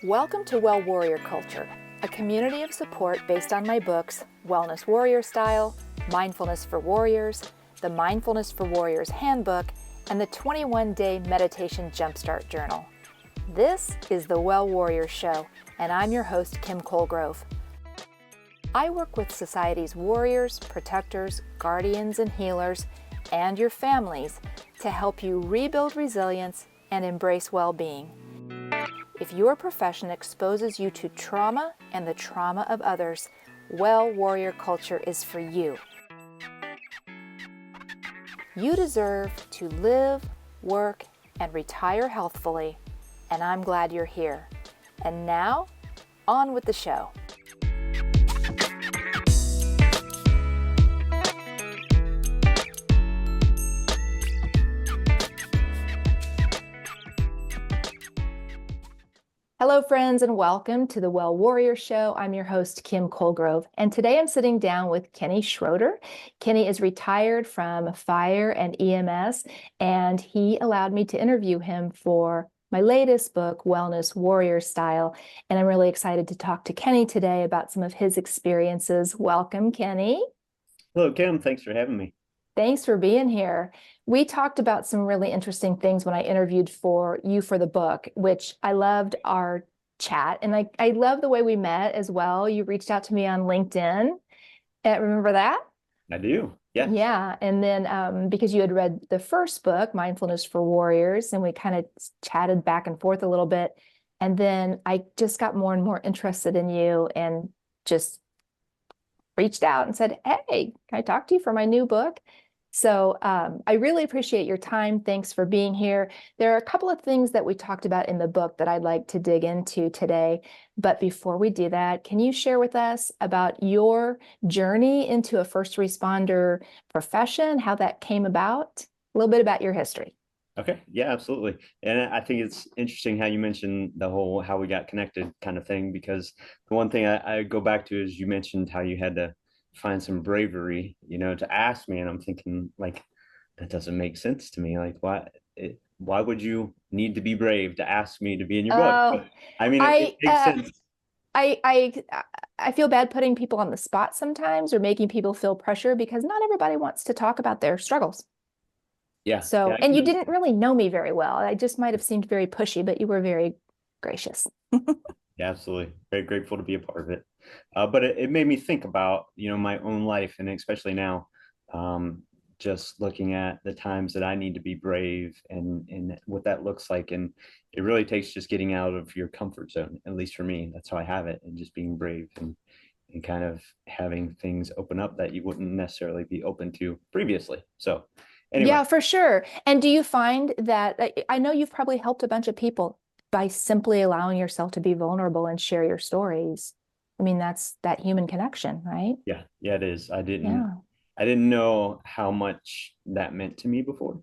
Welcome to Well Warrior Culture, a community of support based on my books, Wellness Warrior Style, Mindfulness for Warriors, the Mindfulness for Warriors Handbook, and the 21-Day Meditation Jumpstart Journal. This is the Well Warrior Show, and I'm your host, Kim Colegrove. I work with society's warriors, protectors, guardians, and healers, and your families to help you rebuild resilience and embrace well-being. If your profession exposes you to trauma and the trauma of others, Well Warrior Culture is for you. You deserve to live, work, and retire healthfully, and I'm glad you're here. And now, on with the show. Hello, friends, and welcome to the Well Warrior Show. I'm your host, Kim Colegrove, and today I'm sitting down with Kenny Schroeder. Kenny is retired from fire and EMS, and he allowed me to interview him for my latest book, Wellness Warrior Style, and I'm really excited to talk to Kenny today about some of his experiences. Welcome, Kenny. Hello, Kim. Thanks for having me. Thanks for being here. We talked about some really interesting things when I interviewed for you for the book, which I loved our chat. And I love the way we met as well. You reached out to me on LinkedIn. Remember that? I do. Yes. Yeah. And then because you had read the first book, Mindfulness for Warriors, and we kind of chatted back and forth a little bit. And then I just got more and more interested in you and just reached out and said, hey, can I talk to you for my new book? So I really appreciate your time. Thanks for being here. There are a couple of things that we talked about in the book that I'd like to dig into today. But before we do that, can you share with us about your journey into a first responder profession, how that came about, a little bit about your history? Okay. Yeah, absolutely. And I think it's interesting how you mentioned the whole how we got connected kind of thing, because the one thing I go back to is you mentioned how you had to find some bravery, to ask me. And I'm thinking, like, that doesn't make sense to me. Like, why would you need to be brave to ask me to be in your book? But, I mean, it makes sense. I feel bad putting people on the spot sometimes or making people feel pressure because not everybody wants to talk about their struggles. Yeah. So, and you didn't really know me very well. I just might have seemed very pushy, but you were very gracious. Yeah, absolutely. Very grateful to be a part of it. But it made me think about, my own life, and especially now, just looking at the times that I need to be brave and what that looks like. And it really takes just getting out of your comfort zone, at least for me. That's how I have it, and just being brave and kind of having things open up that you wouldn't necessarily be open to previously. So anyway. Yeah, for sure. And do you find that, I know you've probably helped a bunch of people by simply allowing yourself to be vulnerable and share your stories. I mean, that's that human connection, right? Yeah, it is. I didn't know how much that meant to me before,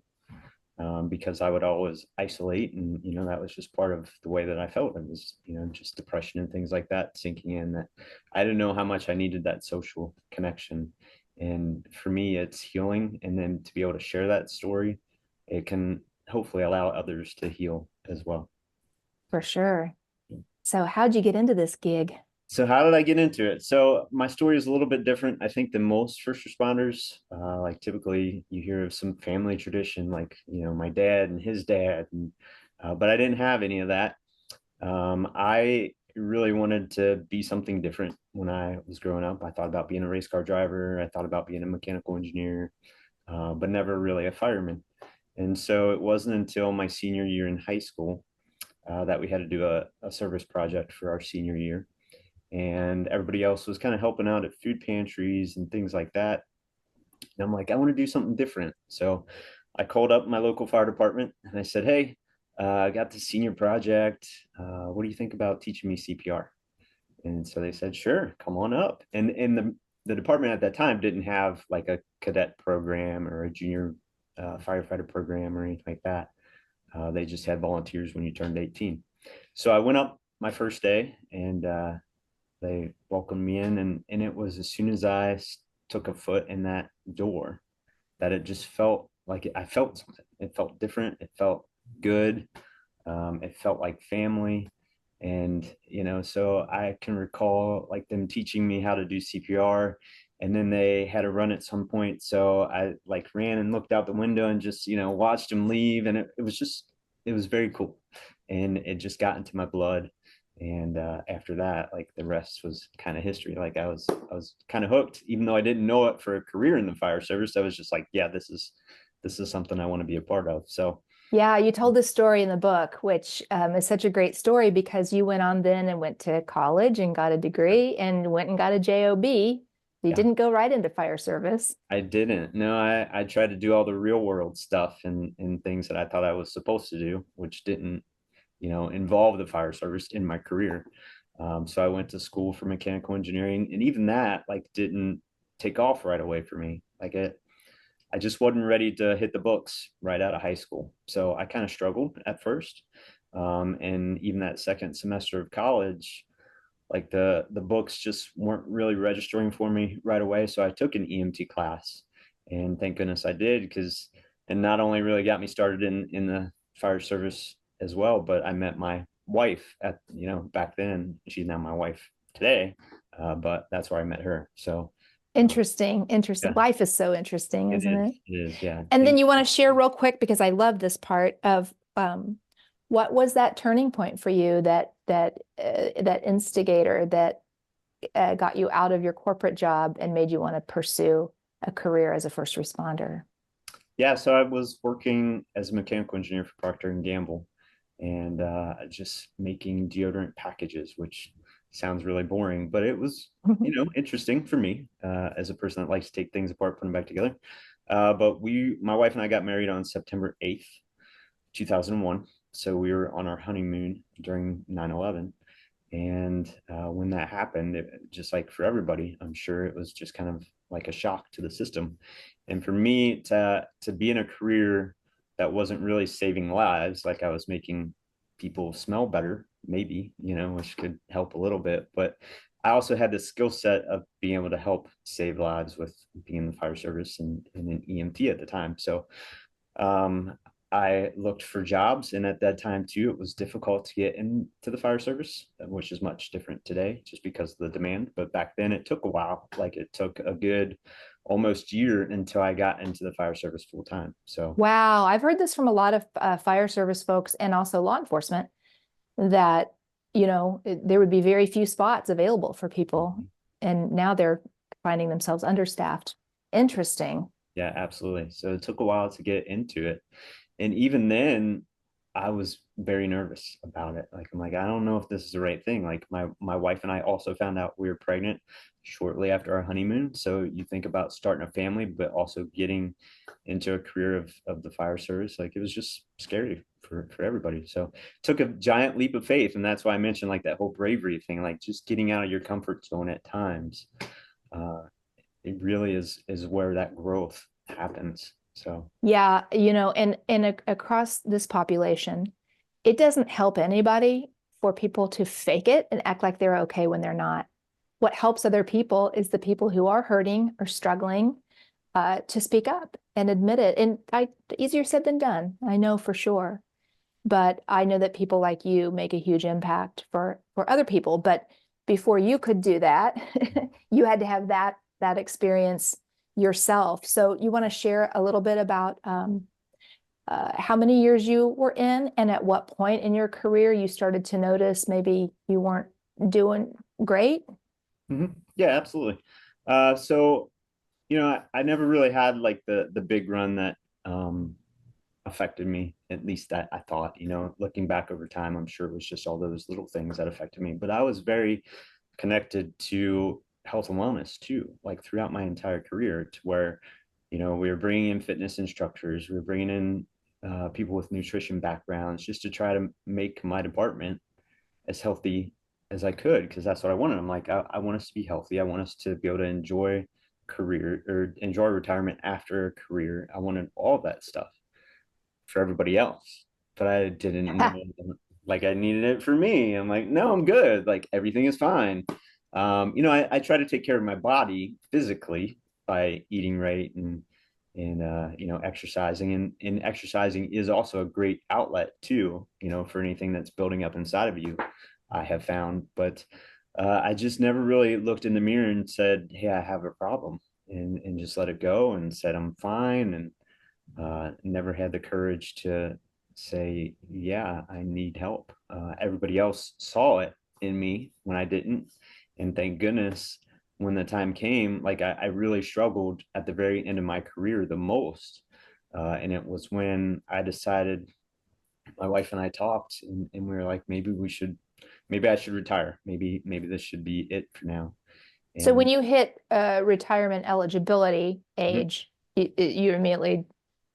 because I would always isolate, and that was just part of the way that I felt. It was just depression and things like that sinking in, that I didn't know how much I needed that social connection. And for me, it's healing, and then to be able to share that story, it can hopefully allow others to heal as well. For sure. So how'd you get into this gig? So how did I get into it? So my story is a little bit different, I think, than most first responders. Like typically you hear of some family tradition, like, my dad and his dad, but I didn't have any of that. I really wanted to be something different when I was growing up. I thought about being a race car driver. I thought about being a mechanical engineer, but never really a fireman. And so it wasn't until my senior year in high school that we had to do a service project for our senior year. And everybody else was kind of helping out at food pantries and things like that. And I'm like, I want to do something different. So I called up my local fire department and I said, hey, I got this senior project. What do you think about teaching me CPR? And so they said, sure, come on up. And the department at that time didn't have like a cadet program or a junior firefighter program or anything like that. They just had volunteers when you turned 18. So I went up my first day, and they welcomed me in, and it was as soon as I took a foot in that door that it just felt like I felt something. It felt different. It felt good. It felt like family. And, so I can recall like them teaching me how to do CPR, and then they had a run at some point. So I like ran and looked out the window and just, watched them leave. And it was very cool. And it just got into my blood. And after that, like the rest was kind of history. Like I was kind of hooked, even though I didn't know it for a career in the fire service. I was just like, yeah, this is something I want to be a part of. So Yeah, you told this story in the book, which is such a great story because you went on then and went to college and got a degree and went and got a job. You yeah, didn't go right into fire service. I didn't. No, I tried to do all the real world stuff and things that I thought I was supposed to do, which didn't, involve the fire service in my career. So I went to school for mechanical engineering, and even that like didn't take off right away for me. I just wasn't ready to hit the books right out of high school. So I kind of struggled at first. And even that second semester of college, like the books just weren't really registering for me right away. So I took an EMT class, and thank goodness I did, because it not only really got me started in the fire service as well, but I met my wife at, back then. She's now my wife today, but that's where I met her. So Interesting, interesting. yeah, Life is so interesting, it isn't is. it? It is. Yeah. And then you want to share real quick because I love this part of what was that turning point for you that instigator that got you out of your corporate job and made you want to pursue a career as a first responder? Yeah, so I was working as a mechanical engineer for Procter and Gamble, and just making deodorant packages, which sounds really boring, but it was, interesting for me as a person that likes to take things apart, put them back together. But my wife and I got married on September 8th, 2001. So we were on our honeymoon during 9/11. And when that happened, just like for everybody, I'm sure it was just kind of like a shock to the system. And for me to be in a career that wasn't really saving lives, like I was making people smell better, maybe, which could help a little bit. But I also had the skill set of being able to help save lives with being in the fire service and an EMT at the time. So um, I looked for jobs, and at that time too, it was difficult to get into the fire service, which is much different today, just because of the demand. But back then, it took a while. Like it took a good almost year until I got into the fire service full time. So Wow, I've heard this from a lot of fire service folks and also law enforcement that, there would be very few spots available for people, and now they're finding themselves understaffed. Interesting. yeah, absolutely. So it took a while to get into it. And even then, I was very nervous about it. Like I'm like, I don't know if this is the right thing. Like my wife and I also found out we were pregnant shortly after our honeymoon. So you think about starting a family, but also getting into a career of the fire service. Like it was just scary for everybody. So it took a giant leap of faith. And that's why I mentioned like that whole bravery thing, like just getting out of your comfort zone at times. Uh, it really is where that growth happens. So Yeah, and across this population, it doesn't help anybody for people to fake it and act like they're okay when they're not. What helps other people is the people who are hurting or struggling to speak up and admit it. And easier said than done, I know for sure. But I know that people like you make a huge impact for other people. But before you could do that, you had to have that experience yourself. So you want to share a little bit about how many years you were in and at what point in your career you started to notice maybe you weren't doing great? yeah, absolutely. So I never really had like the big run that affected me. At least that I thought. Looking back over time, I'm sure it was just all those little things that affected me. But I was very connected to health and wellness too, like throughout my entire career, to where we were bringing in fitness instructors, we were bringing in people with nutrition backgrounds, just to try to make my department as healthy as I could, because that's what I wanted. I'm like, I want us to be healthy. I want us to be able to enjoy career or enjoy retirement after a career. I wanted all that stuff for everybody else, but I didn't know like I needed it for me. I'm like, no, I'm good. Like everything is fine. I try to take care of my body physically by eating right and exercising, and exercising is also a great outlet too, for anything that's building up inside of you. I have found, but I just never really looked in the mirror and said, "Hey, I have a problem," and just let it go and said I'm fine, and never had the courage to say, "Yeah, I need help." Everybody else saw it in me when I didn't, and thank goodness when the time came, like I really struggled at the very end of my career the most. And it was when I decided, my wife and I talked, and we were like, maybe I should retire. Maybe this should be it for now. So when And you hit retirement eligibility mhm. age, you immediately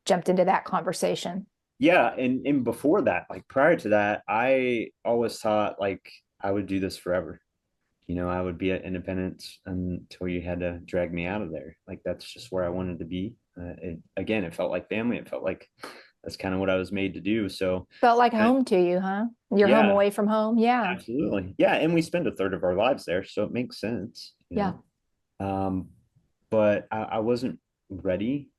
jumped into that conversation. Yeah, and before that, like prior to that, I always thought like I would do this forever. I would be at Independence until you had to drag me out of there. Like that's just where I wanted to be. Again, it felt like family. It felt like that's kind of what I was made to do. So, Felt like uh, home to you, huh? You're home yeah, away from home. Yeah. absolutely. Yeah, and we spend a third of our lives there, so it makes sense, Yeah. Um, but I wasn't ready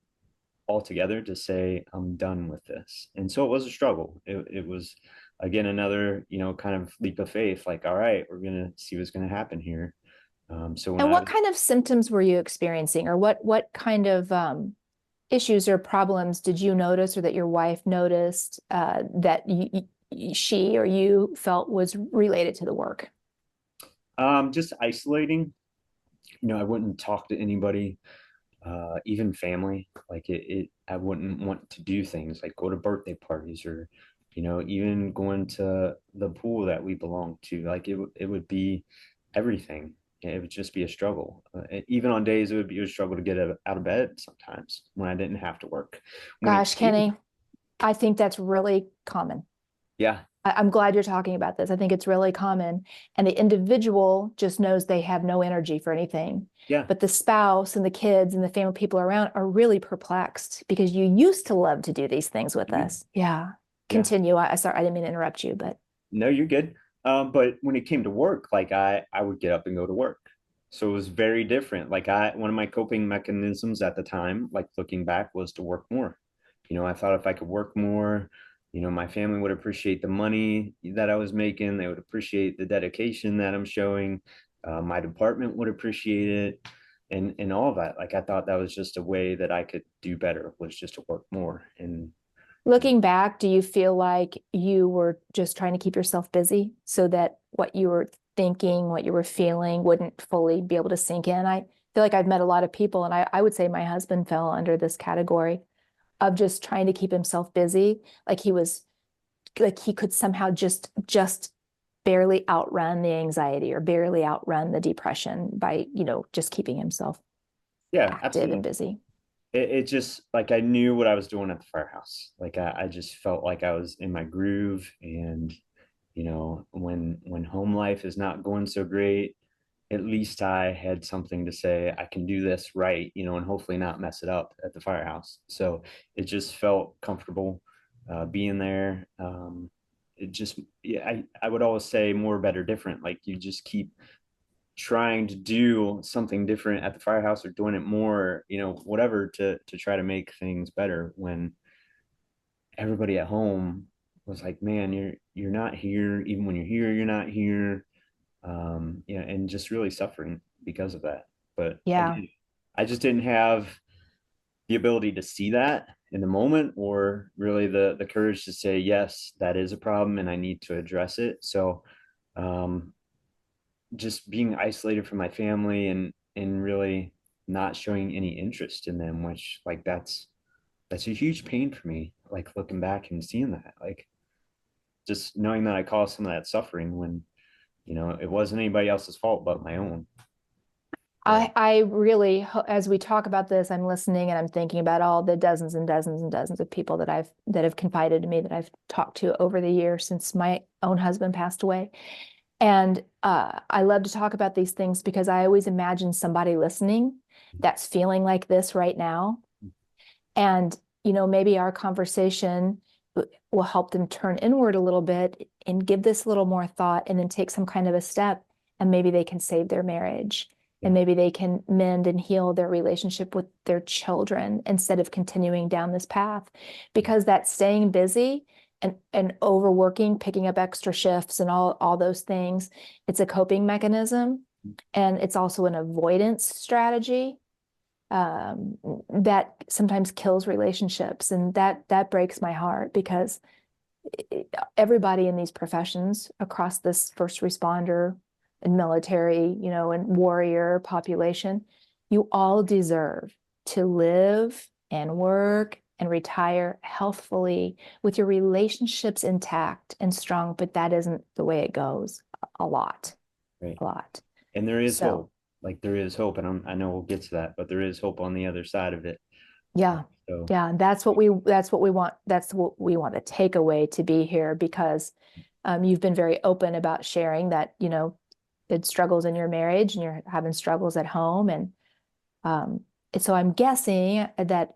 altogether to say I'm done with this. And so it was a struggle. It was again another, kind of leap of faith, like, all right, we're gonna see what's gonna happen here. So when And I what was kind of symptoms were you experiencing, or what kind of issues or problems did you notice, or that your wife noticed that she or you felt was related to the work? just isolating, I wouldn't talk to anybody, even family. Like I wouldn't want to do things like go to birthday parties or, even going to the pool that we belong to. Like it would be everything. It would just be a struggle. Even on days it would be a struggle to get out of bed sometimes when I didn't have to work. When it Gosh, came, Kenny, I think that's really common. yeah, I'm glad you're talking about this. I think it's really common. And the individual just knows they have no energy for anything. yeah, But the spouse and the kids and the family people around are really perplexed because you used to love to do these things with mhm, us. Yeah. yeah. Continue. I sorry, I didn't mean to interrupt you, but No, you're good. But when it came to work, like I would get up and go to work. So it was very different. Like one of my coping mechanisms at the time, like looking back, was to work more. I thought if I could work more, my family would appreciate the money that I was making. They would appreciate the dedication that I'm showing. My department would appreciate it, and all of that. Like I thought that was just a way that I could do better, was just to work more. And you know, looking back, do you feel like you were just trying to keep yourself busy so that what you were thinking, what you were feeling wouldn't fully be able to sink in? I feel like I've met a lot of people, and I would say my husband fell under this category of just trying to keep himself busy. Like he was, like he could somehow just barely outrun the anxiety or barely outrun the depression by, just keeping himself yeah, active and absolutely. busy. It just like I knew what I was doing at the firehouse. Like I just felt like I was in my groove. And when home life is not going so great, at least I had something to say, I can do this right, and hopefully not mess it up at the firehouse. So it just felt comfortable being there. It just, yeah, I would always say more, better, different. Like you just keep trying to do something different at the firehouse or doing it more, whatever, to try to make things better, when everybody at home was like, man, you're not here. Even when you're here, you're not here. And just really suffering because of that. But Yeah. again, I just didn't have the ability to see that in the moment, or really the courage to say, yes, that is a problem and I need to address it. So um just being isolated from my family, and really not showing any interest in them, which, like, that's a huge pain for me, like looking back and seeing that, like just knowing that I caused some of that suffering when it wasn't anybody else's fault but my own. So I really, as we talk about this, I'm listening and I'm thinking about all the dozens and dozens and dozens of people that have confided to me, that I've talked to over the years since my own husband passed away. And I love to talk about these things because I always imagine somebody listening that's feeling like this right now. And, maybe our conversation will help them turn inward a little bit and give this a little more thought, and then take some kind of a step, and maybe they can save their marriage, and yeah, maybe they can mend and heal their relationship with their children instead of continuing down this path. Because that staying busy and overworking, picking up extra shifts and all those things. It's a coping mechanism, and it's also an avoidance strategy that sometimes kills relationships. And that breaks my heart, because everybody in these professions across this first responder and military, and warrior population, you all deserve to live and work and retire healthfully with your relationships intact and strong. But that isn't the way it goes a lot, Right. a lot. And there is So, hope. Like there is hope, and I know we'll get to that, but there is hope on the other side of it. yeah. So Yeah, that's what we want. That's what we want the takeaway to be here, because you've been very open about sharing that, it struggles in your marriage and you're having struggles at home. Um, and so I'm guessing that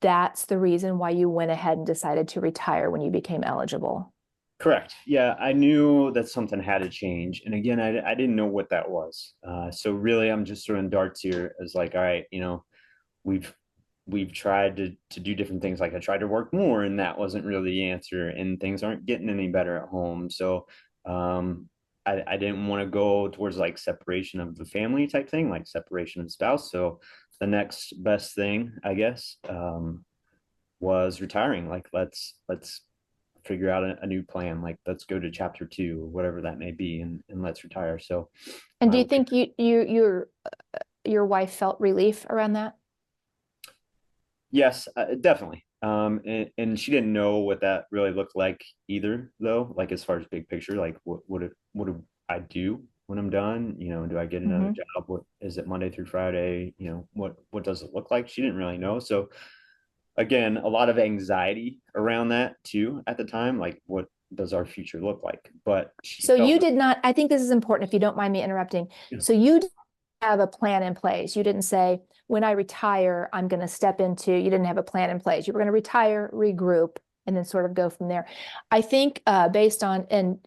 that's the reason why you went ahead and decided to retire when you became eligible. correct. Yeah, I knew that something had to change. And again, I didn't know what that was. So really I'm just throwing darts here as like, all right, we've we've tried to do different things. Like I tried to work more, and that wasn't really the answer, and things aren't getting any better at home. So I didn't want to go towards like separation of the family type thing, like separation of the spouse. So the next best thing, I guess, was retiring. Like let's figure out a new plan. Like let's go to chapter 2, whatever that may be, and let's retire. So And my do you wife, think your wife felt relief around that? yes, definitely. And she didn't know what that really looked like either, though. Like as far as big picture, like what do I do when I'm done? Do I get another Mhm. job? What is it, Monday through Friday? What does it look like? She didn't really know. So again, a lot of anxiety around that too at the time. Like, what does our future look like? But she So felt, you did not, I think this is important if you don't mind me interrupting. yeah, So you didn't have a plan in place. You didn't say, when I retire, I'm going to step into, you didn't have a plan in place. You were going to retire, regroup, and then sort of go from there. I think based on, and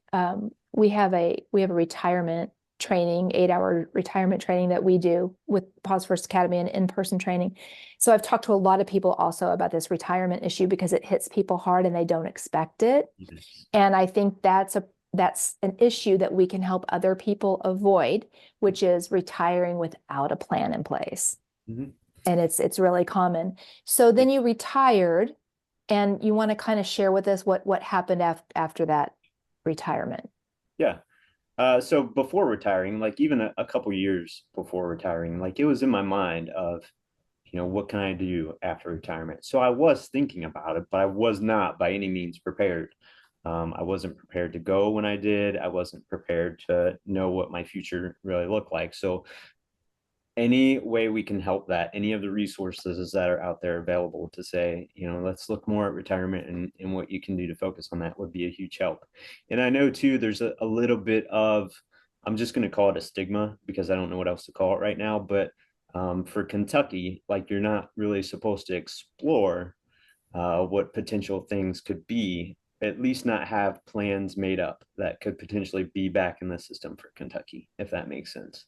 we have a retirement training, 8-hour retirement training that we do with Pause First Academy and in-person training. So I've talked to a lot of people also about this retirement issue, because it hits people hard and they don't expect it. yes. And I think that's an issue that we can help other people avoid, which is retiring without a plan in place. Mhm. And it's really common. So then you retired, and you want to kind of share with us what happened after that retirement. Yeah. So before retiring, like even a couple years before retiring, like it was in my mind of, what can I do after retirement? So I was thinking about it, but I was not by any means prepared. I wasn't prepared to go when I did. I wasn't prepared to know what my future really looked like. So any way we can help that, any of the resources that are out there available to say, let's look more at retirement and what you can do to focus on that would be a huge help. And I know too, there's a little bit of, I'm just going to call it a stigma because I don't know what else to call it right now, but for Kentucky, like you're not really supposed to explore what potential things could be, at least not have plans made up that could potentially be back in the system for Kentucky, if that makes sense.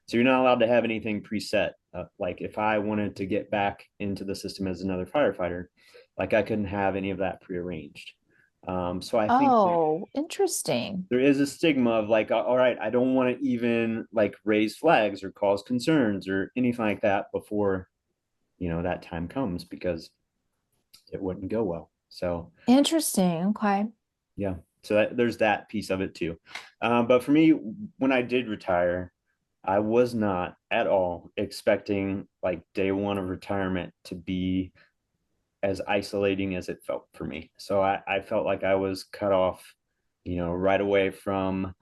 So you're not allowed to have anything preset. Like if I wanted to get back into the system as another firefighter, like I couldn't have any of that prearranged. So I think Oh, interesting. there is a stigma of like, all right, I don't want to even like raise flags or cause concerns or anything like that before, that time comes because it wouldn't go well. So Interesting. Okay. yeah, so there's that piece of it too. But for me, when I did retire, I was not at all expecting like day one of retirement to be as isolating as it felt for me. So I felt like I was cut off, right away from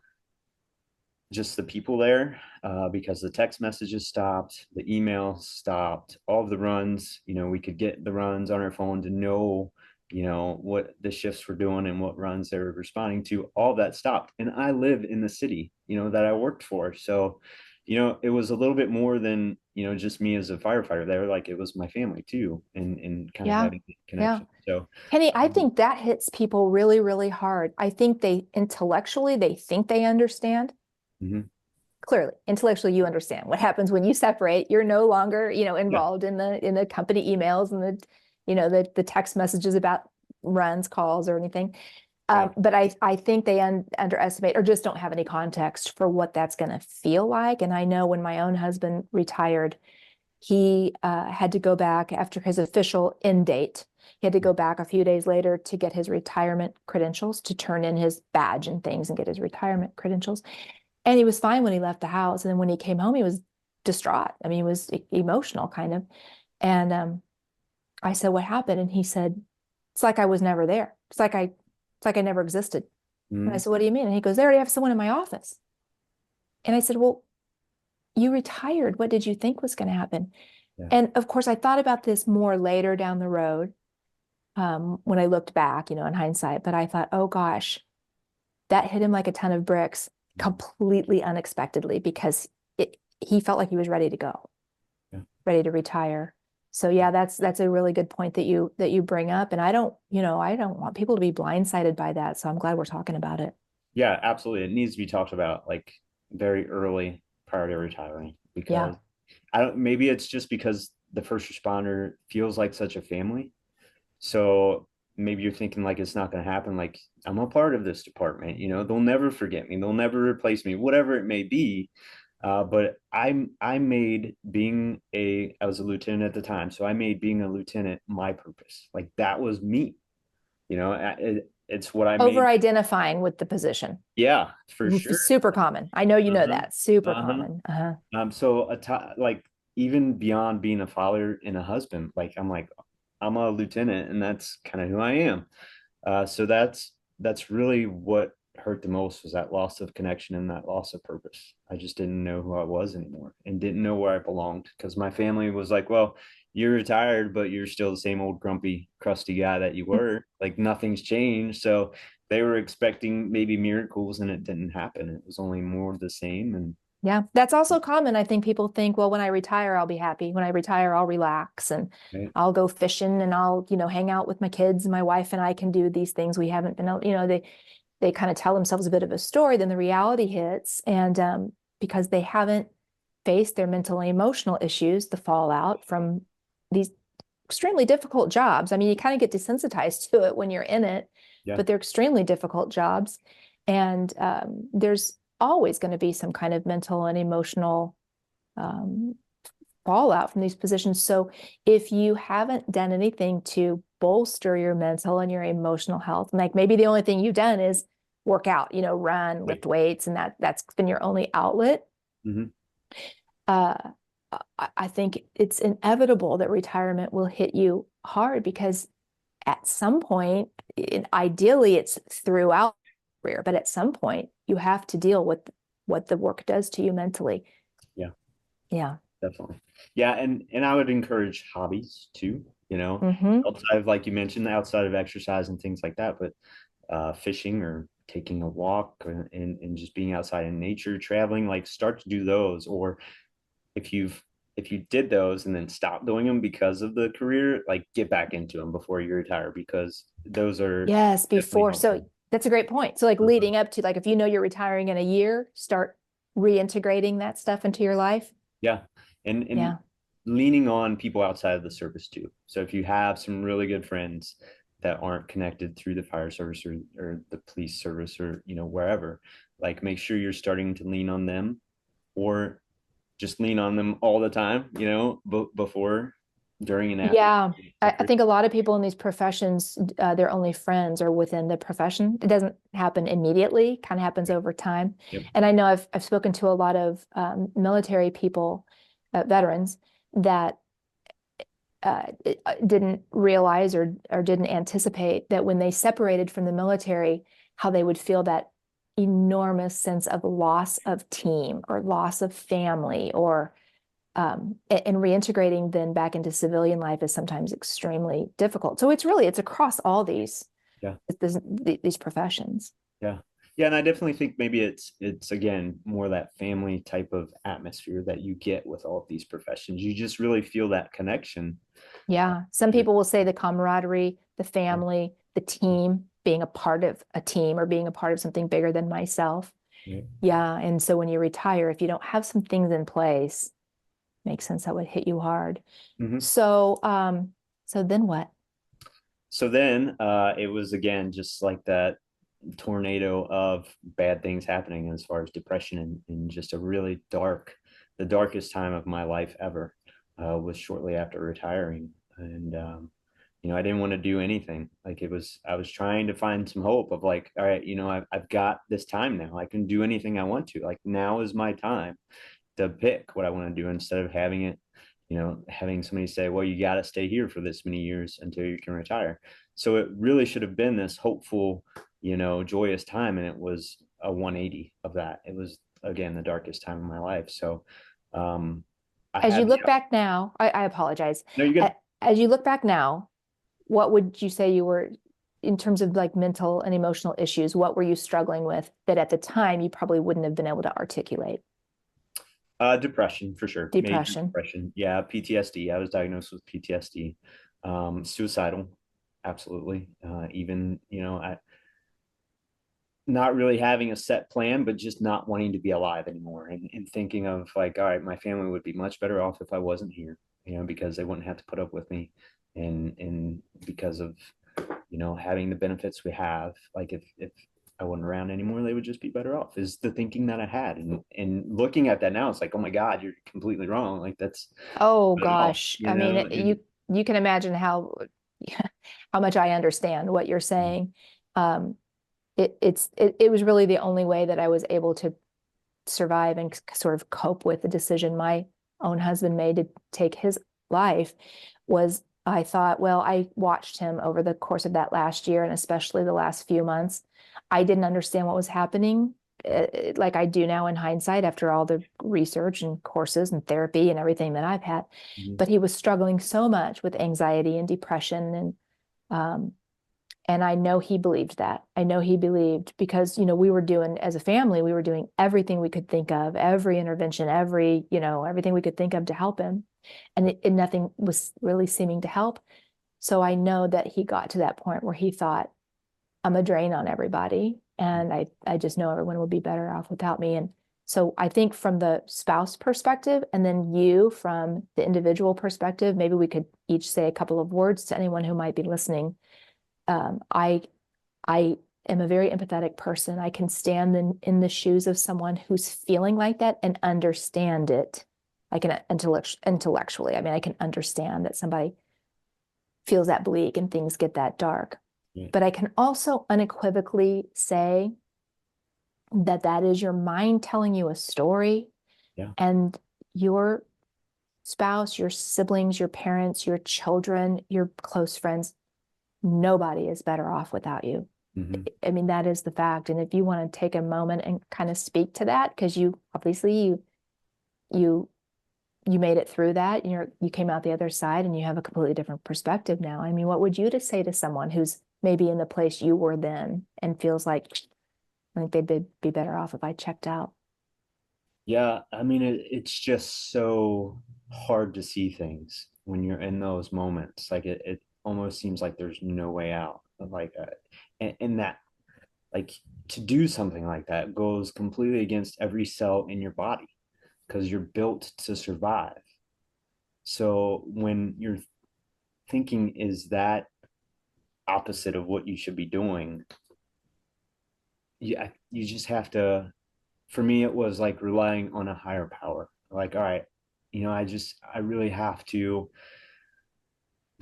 just the people there because the text messages stopped, the emails stopped, all of the runs. We could get the runs on our phone to know, what the shifts were doing and what runs they were responding to. All that stopped, and I live in the city, that I worked for. So, it was a little bit more than just me as a firefighter there. Like it was my family too, and kind of Yeah. having a Yeah. connection. So, Kenny, I think that hits people really, really hard. I think they intellectually, they think they understand. mhm. Clearly, intellectually, you understand what happens when you separate. You're no longer, Yeah, involved in the company emails and the text messages about runs, calls, or anything. Right. But I think they underestimate or just don't have any context for what that's going to feel like. And I know when my own husband retired, he had to go back after his official end date. He had to go back a few days later to get his retirement credentials, to turn in his badge and things and get his retirement credentials. And he was fine when he left the house. And then when he came home, he was distraught. I mean, he was emotional kind of. And I said, what happened? And he said, it's like I was never there. It's like I never existed. And I Mhm. said, what do you mean? And he goes, they already have someone in my office. And I said, well, you retired. What did you think was going to happen? Yeah. And of course, I thought about this more later down the road, when I looked back, in hindsight. But I thought, oh gosh, that hit him like a ton of bricks completely unexpectedly, because he felt like he was ready to go, Yeah. ready to retire. So yeah, that's a really good point that you bring up. And I don't want people to be blindsided by that. So I'm glad we're talking about it. Yeah, absolutely. It needs to be talked about like very early prior to retiring Yeah. because I don't, maybe it's just because the first responder feels like such a family. So maybe you're thinking like it's not going to happen. Like I'm a part of this department, they'll never forget me. They'll never replace me, whatever it may be. But I made I was a lieutenant at the time. So I made being a lieutenant my purpose. Like that was me, it's what I Over made. identifying with the position. Yeah, for sure. Super common. I know you know Uh-huh. that. Super Uh-huh. common. Uh-huh. So like even beyond being a father and a husband, like I'm a lieutenant and that's kind of who I am. So that's really what hurt the most was that loss of connection and that loss of purpose. I just didn't know who I was anymore and didn't know where I belonged because my family was like, well, you're retired, but you're still the same old grumpy, crusty guy that you were. Like nothing's changed. So they were expecting maybe miracles and it didn't happen. It was only more of the same. And Yeah, that's also common. I think people think, well, when I retire, I'll be happy. When I retire, I'll relax and right. I'll go fishing and I'll, hang out with my kids. My wife and I can do these things we haven't been able, they kind of tell themselves a bit of a story, then the reality hits. And because they haven't faced their mental and emotional issues, the fallout from these extremely difficult jobs. I mean, you kind of get desensitized to it when you're in it, Yeah. but they're extremely difficult jobs. And there's always going to be some kind of mental and emotional um, fallout from these positions. So if you haven't done anything to bolster your mental and your emotional health, like maybe the only thing you've done is work out, run, Right. lift weights, and that's been your only outlet. Mm-hmm. Uh, I think it's inevitable that retirement will hit you hard because at some point, ideally it's throughout the career, but at some point you have to deal with what the work does to you mentally. Yeah. Yeah. Definitely. Yeah, and I would encourage hobbies too, Mm-hmm. outside of like you mentioned, outside of exercise and things like that, but fishing or taking a walk and just being outside in nature, traveling, like start to do those. Or if you did those and then stop doing them because of the career, like get back into them before you retire because those are Yes, definitely before. So helpful. that's a great point. So like Uh-huh. leading up to, like, if you know you're retiring in a year, start reintegrating that stuff into your life. Yeah. And Yeah. leaning on people outside of the service too. So if you have some really good friends that aren't connected through the fire service or the police service or wherever, like make sure you're starting to lean on them or just lean on them all the time, before, during and after Yeah, the I career. think a lot of people in these professions, their only friends are within the profession. It doesn't happen immediately, kind of happens over time. Yep. And I know I've spoken to a lot of military people, veterans, that didn't realize or didn't anticipate that when they separated from the military, how they would feel that enormous sense of loss of team or loss of family, or and reintegrating then back into civilian life is sometimes extremely difficult. So it's across all Yeah. these professions. Yeah. Yeah, and I definitely think maybe it's again more that family type of atmosphere that you get with all of these professions. You just really feel that connection. Yeah. Some With people will say the camaraderie, the yeah, family, the team, being a part of a team or being a part of something bigger than myself. yeah. Yeah. And so when you retire, if you don't have some things in place, makes sense that would hit you hard. Mhm. So so then what? So then it was again just like that tornado of bad things happening as far as depression and just a really the darkest time of my life ever was shortly after retiring. And, I didn't want to do anything. Like I was trying to find some hope of like, all right, I've got this time now. I can do anything I want to. Like now is my time to pick what I want to do instead of having it, having somebody say, well, you got to stay here for this many years until you can retire. So it really should have been this hopeful, joyous time. And it was a 180 of that. It was, again, the darkest time of my life. So I As you had, look back now, I apologize. no, you're good. As you look back now, what would you say you were, in terms of like mental and emotional issues, what were you struggling with that at the time you probably wouldn't have been able to articulate? Depression for sure. Major Depression. depression. Yeah. PTSD. I was diagnosed with PTSD. Suicidal. Absolutely. Even, not really having a set plan, but just not wanting to be alive anymore and thinking of like, all right, my family would be much better off if I wasn't here, because they wouldn't have to put up with me. And because of, having the benefits we have, like if I wasn't around anymore, they would just be better off is the thinking that I had. And looking at that now, it's like, oh my God, you're completely wrong. Like that's Oh not at all, gosh. I mean, you can imagine how how much I understand what you're saying. Um, it was really the only way that I was able to survive and sort of cope with the decision my own husband made to take his life. Was I thought, well, I watched him over the course of that last year and especially the last few months. I didn't understand what was happening like I do now in hindsight after all the research and courses and therapy and everything that I've had. Mhm. But he was struggling so much with anxiety and depression um, and I know he believed that. I know he believed because, we were doing, as a family, we were doing everything we could think of, every intervention, everything we could think of to help him. And nothing was really seeming to help. So I know that he got to that point where he thought, I'm a drain on everybody. And I just know everyone will be better off without me. And so I think from the spouse perspective, and then you from the individual perspective, maybe we could each say a couple of words to anyone who might be listening. um, I I am a very empathetic person. I can stand in the shoes of someone who's feeling like that and understand it. I can intellectually. I mean, I can understand that somebody feels that bleak and things get that dark. Yeah. But I can also unequivocally say that that is your mind telling you a story, Yeah. and your spouse, your siblings, your parents, your children, your close friends, nobody is better off without you. Mm-hmm. I mean, that is the fact. And if you want to take a moment and kind of speak to that, because you obviously you you made it through that, and you came out the other side and you have a completely different perspective now. I mean, what would you to say to someone who's maybe in the place you were then and feels like I think they'd be better off if I checked out? Yeah, I mean, it's just so hard to see things when you're in those moments. Like it almost seems like there's no way out. Like, and that, like, to do something like that goes completely against every cell in your body because you're built to survive. So when your thinking is that opposite of what you should be doing, you just have to. For me, it was like relying on a higher power. Like, all right, I really have to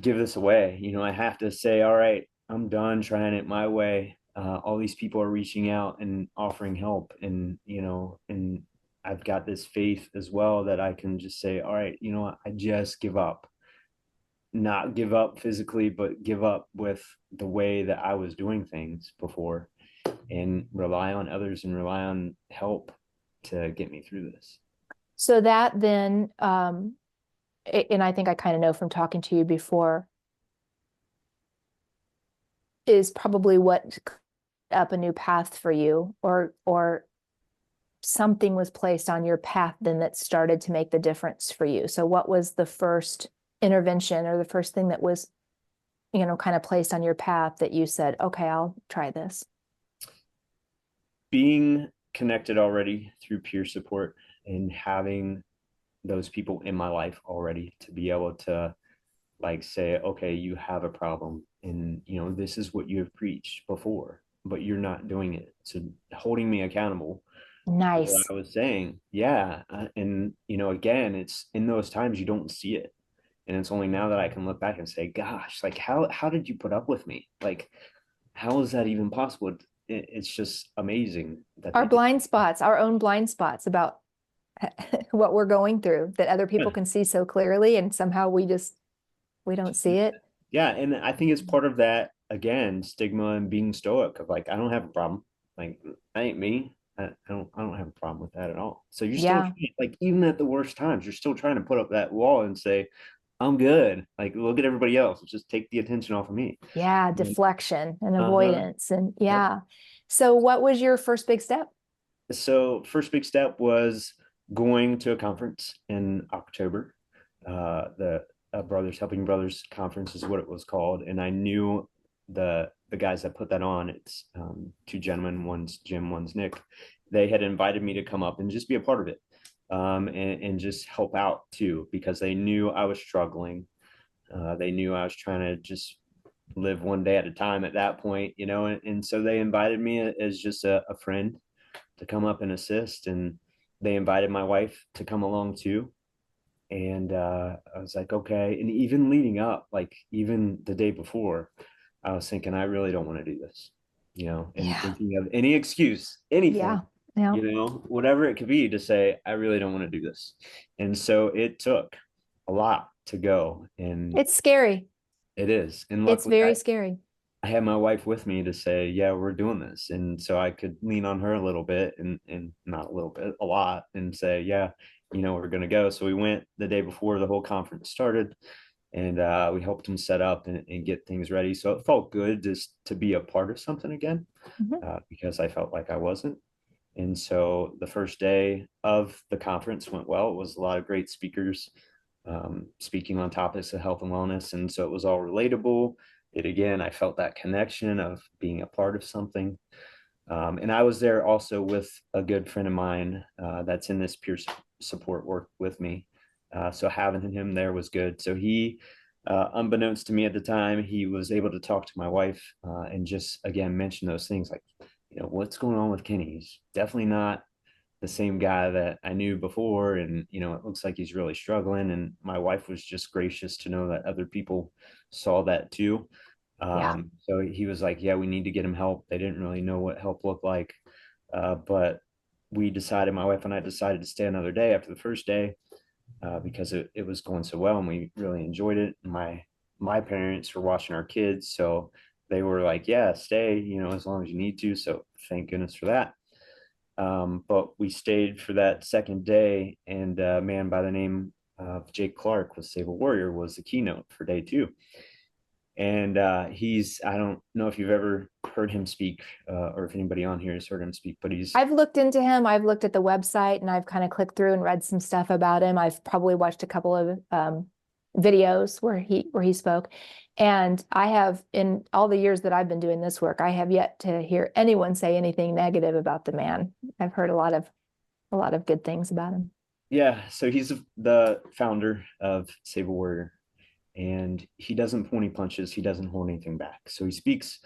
give this away. I have to say, all right, I'm done trying it my way. All these people are reaching out and offering help, and I've got this faith as well that I can just say, all right, what, I just give up. Not give up physically, but give up with the way that I was doing things before and rely on others and rely on help to get me through this. So that then, and I think I kind of know from talking to you before, is probably what up a new path for you, or something was placed on your path then that started to make the difference for you. So what was the first intervention or the first thing that was, kind of placed on your path that you said, okay, I'll try this? Being connected already through peer support and having those people in my life already to be able to like say, okay, you have a problem. And, this is what you have preached before, but you're not doing it. So holding me accountable for what Nice. I was saying. Yeah. And, again, it's in those times you don't see it. And it's only now that I can look back and say, gosh, like how did you put up with me? Like, how is that even possible? It's just amazing that Our they did. blind spots, our own blind spots about what we're going through that other people Yeah. can see so clearly, and somehow we don't see it. Yeah, and I think it's part of that again, stigma and being stoic of like, I don't have a problem. Like, that ain't me. I don't have a problem with that at all. So you're still Yeah. like, even at the worst times, you're still trying to put up that wall and say, I'm good. Like, look at everybody else. Just take the attention off of me. Yeah, deflection and Uh-huh. avoidance. And Yep. yeah. So what was your first big step? So first big step was going to a conference in October. The Brothers Helping Brothers conference is what it was called, and I knew the guys that put that on. It's two gentlemen, one's Jim, one's Nick. They had invited me to come up and just be a part of it, and just help out too, because they knew I was struggling. They knew I was trying to just live one day at a time at that point, and so they invited me as just a friend to come up and assist. And they invited my wife to come along too. And I was like, okay. And even leading up, like even the day before, I was thinking, I really don't want to do this, and Yeah. thinking of any excuse, anything, Yeah. Yeah. whatever it could be to say, I really don't want to do this. And so it took a lot to go. And It's scary. it is. And It's luckily, very scary. I had my wife with me to say, yeah, we're doing this. And so I could lean on her a little bit, and not a little bit, a lot, and say, yeah, we're going to go. So we went the day before the whole conference started, and we helped them set up and get things ready. So it felt good just to be a part of something again, Mhm. because I felt like I wasn't. And so the first day of the conference went well. It was a lot of great speakers, speaking on topics of health and wellness. And so it was all relatable. I felt that connection of being a part of something. And I was there also with a good friend of mine that's in this peer support work with me. So having him there was good. So he, unbeknownst to me at the time, he was able to talk to my wife, and just again mention those things like, what's going on with Kenny? He's definitely not the same guy that I knew before. And, it looks like he's really struggling. And my wife was just gracious to know that other people saw that too. Yeah. So he was like, yeah, we need to get him help. They didn't really know what help looked like. But my wife and I decided to stay another day after the first day, because it was going so well and we really enjoyed it. My parents were watching our kids. So they were like, yeah, stay, as long as you need to. So thank goodness for that. But we stayed for that second day, and a man by the name of Jake Clark with Save a Warrior was the keynote for day two. And I don't know if you've ever heard him speak, or if anybody on here has heard him speak, but he's, I've looked into him. I've looked at the website and I've kind of clicked through and read some stuff about him. I've probably watched a couple of videos where he spoke. And I have, in all the years that I've been doing this work, I have yet to hear anyone say anything negative about the man. I've heard a lot of good things about him. yeah, so he's the founder of Save a Warrior, and he doesn't pull any punches. He doesn't hold anything back. So he speaks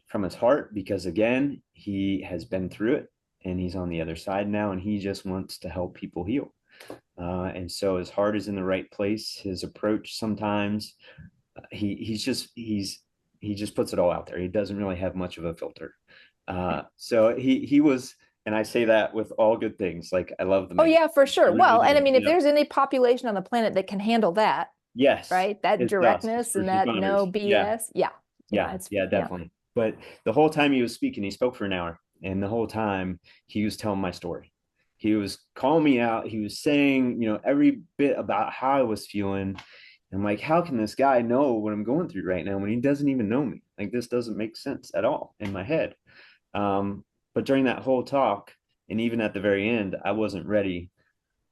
from his heart because, again, he has been through it and he's on the other side now, and he just wants to help people heal. And so his heart is in the right place. His approach sometimes, he just puts it all out there. He doesn't really have much of a filter. So he was, and I say that with all good things. Like, I love the Oh man. yeah, for I sure. really Well, and I do. mean, if there's any population on the planet that can handle that, Yes, right? That it's us, it's directness and first that responders. no Yeah, BS. Yeah. Yeah. yeah, It's, yeah, yeah. definitely. But the whole time he was speaking, he spoke for an hour, and the whole time he was telling my story. He was calling me out. He was saying, every bit about how I was feeling. I'm like, how can this guy know what I'm going through right now when he doesn't even know me? Like, this doesn't make sense at all in my head. Um, but during that whole talk, and even at the very end, I wasn't ready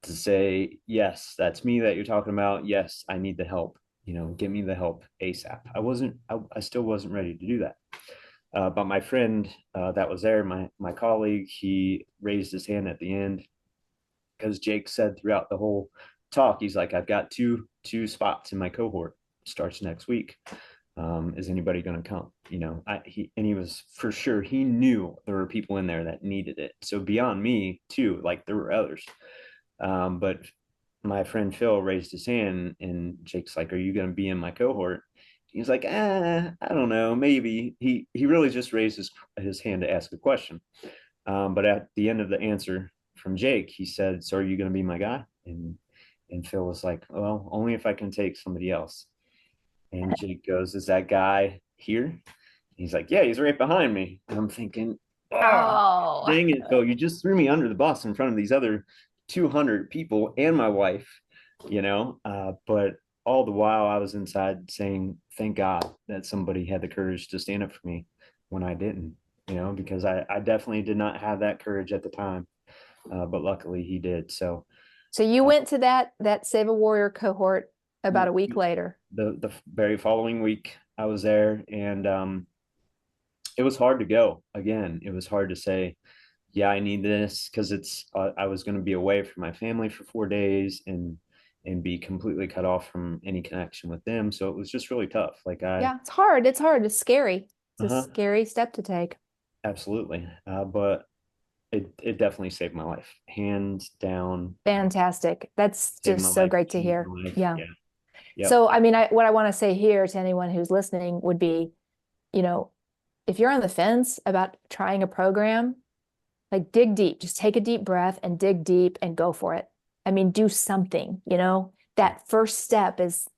to say, yes, that's me that you're talking about. Yes, I need the help. Get me the help ASAP. I still wasn't ready to do that. But my friend that was there, my colleague, he raised his hand at the end because Jake said throughout the whole talk, he's like, I've got two spots in my cohort, starts next week. Is anybody going to come? He was for sure, he knew there were people in there that needed it. So beyond me too, like there were others. But my friend Phil raised his hand, and Jake's like, "Are you going to be in my cohort?" He's like, I don't know, maybe. He really just raised his hand to ask a question. But at the end of the answer from Jake, he said, "So are you going to be my guy?" And Phil was like, "Well, only if I can take somebody else." And Jake goes, "Is that guy here?" He's like, "Yeah, he's right behind me." And I'm thinking, oh, Oh, dang it, Phil, you just threw me under the bus in front of these other 200 people and my wife. But all the while I was inside saying, thank God that somebody had the courage to stand up for me when I didn't, because I definitely did not have that courage at the time. But luckily he did. So so you uh, went to that Save a Warrior cohort about a week later. the very following week I was there, and it was hard to go again. It was hard to say, yeah, I need this, because I was going to be away from my family for 4 days and be completely cut off from any connection with them. So it was just really tough. Like Yeah, it's hard. It's hard. It's scary. It's a uh-huh, scary step to take. absolutely. But it definitely saved my life, hands down. Fantastic. That's Saved my just so life, great to changed hear. my life. Yeah. Yeah. Yep. So, I mean, what I want to say here to anyone who's listening would be, you know, if you're on the fence about trying a program, like dig deep, just take a deep breath and dig deep and go for it. I mean, do something. Yeah. That first step is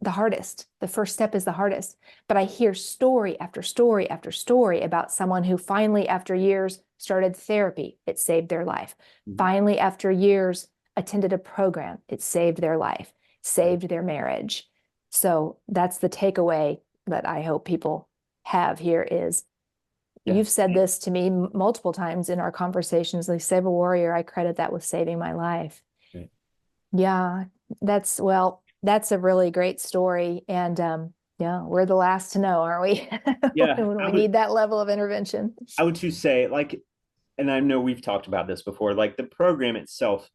the hardest. The first step is the hardest. But I hear story after story after story about someone who finally, after years, started therapy. It saved their life. Mhm. Finally, after years, attended a program. It saved their life, Yeah. saved their marriage. So that's the takeaway that I hope people have here is Yeah. you've said this to me multiple times in our conversations, like Save a Warrior, I credit that with saving my life. Right. Yeah, that's a really great story. And yeah, we're the last to know, aren't we? Yeah. When we need that level of intervention. I would too say, like, and I know we've talked about this before, like the program itself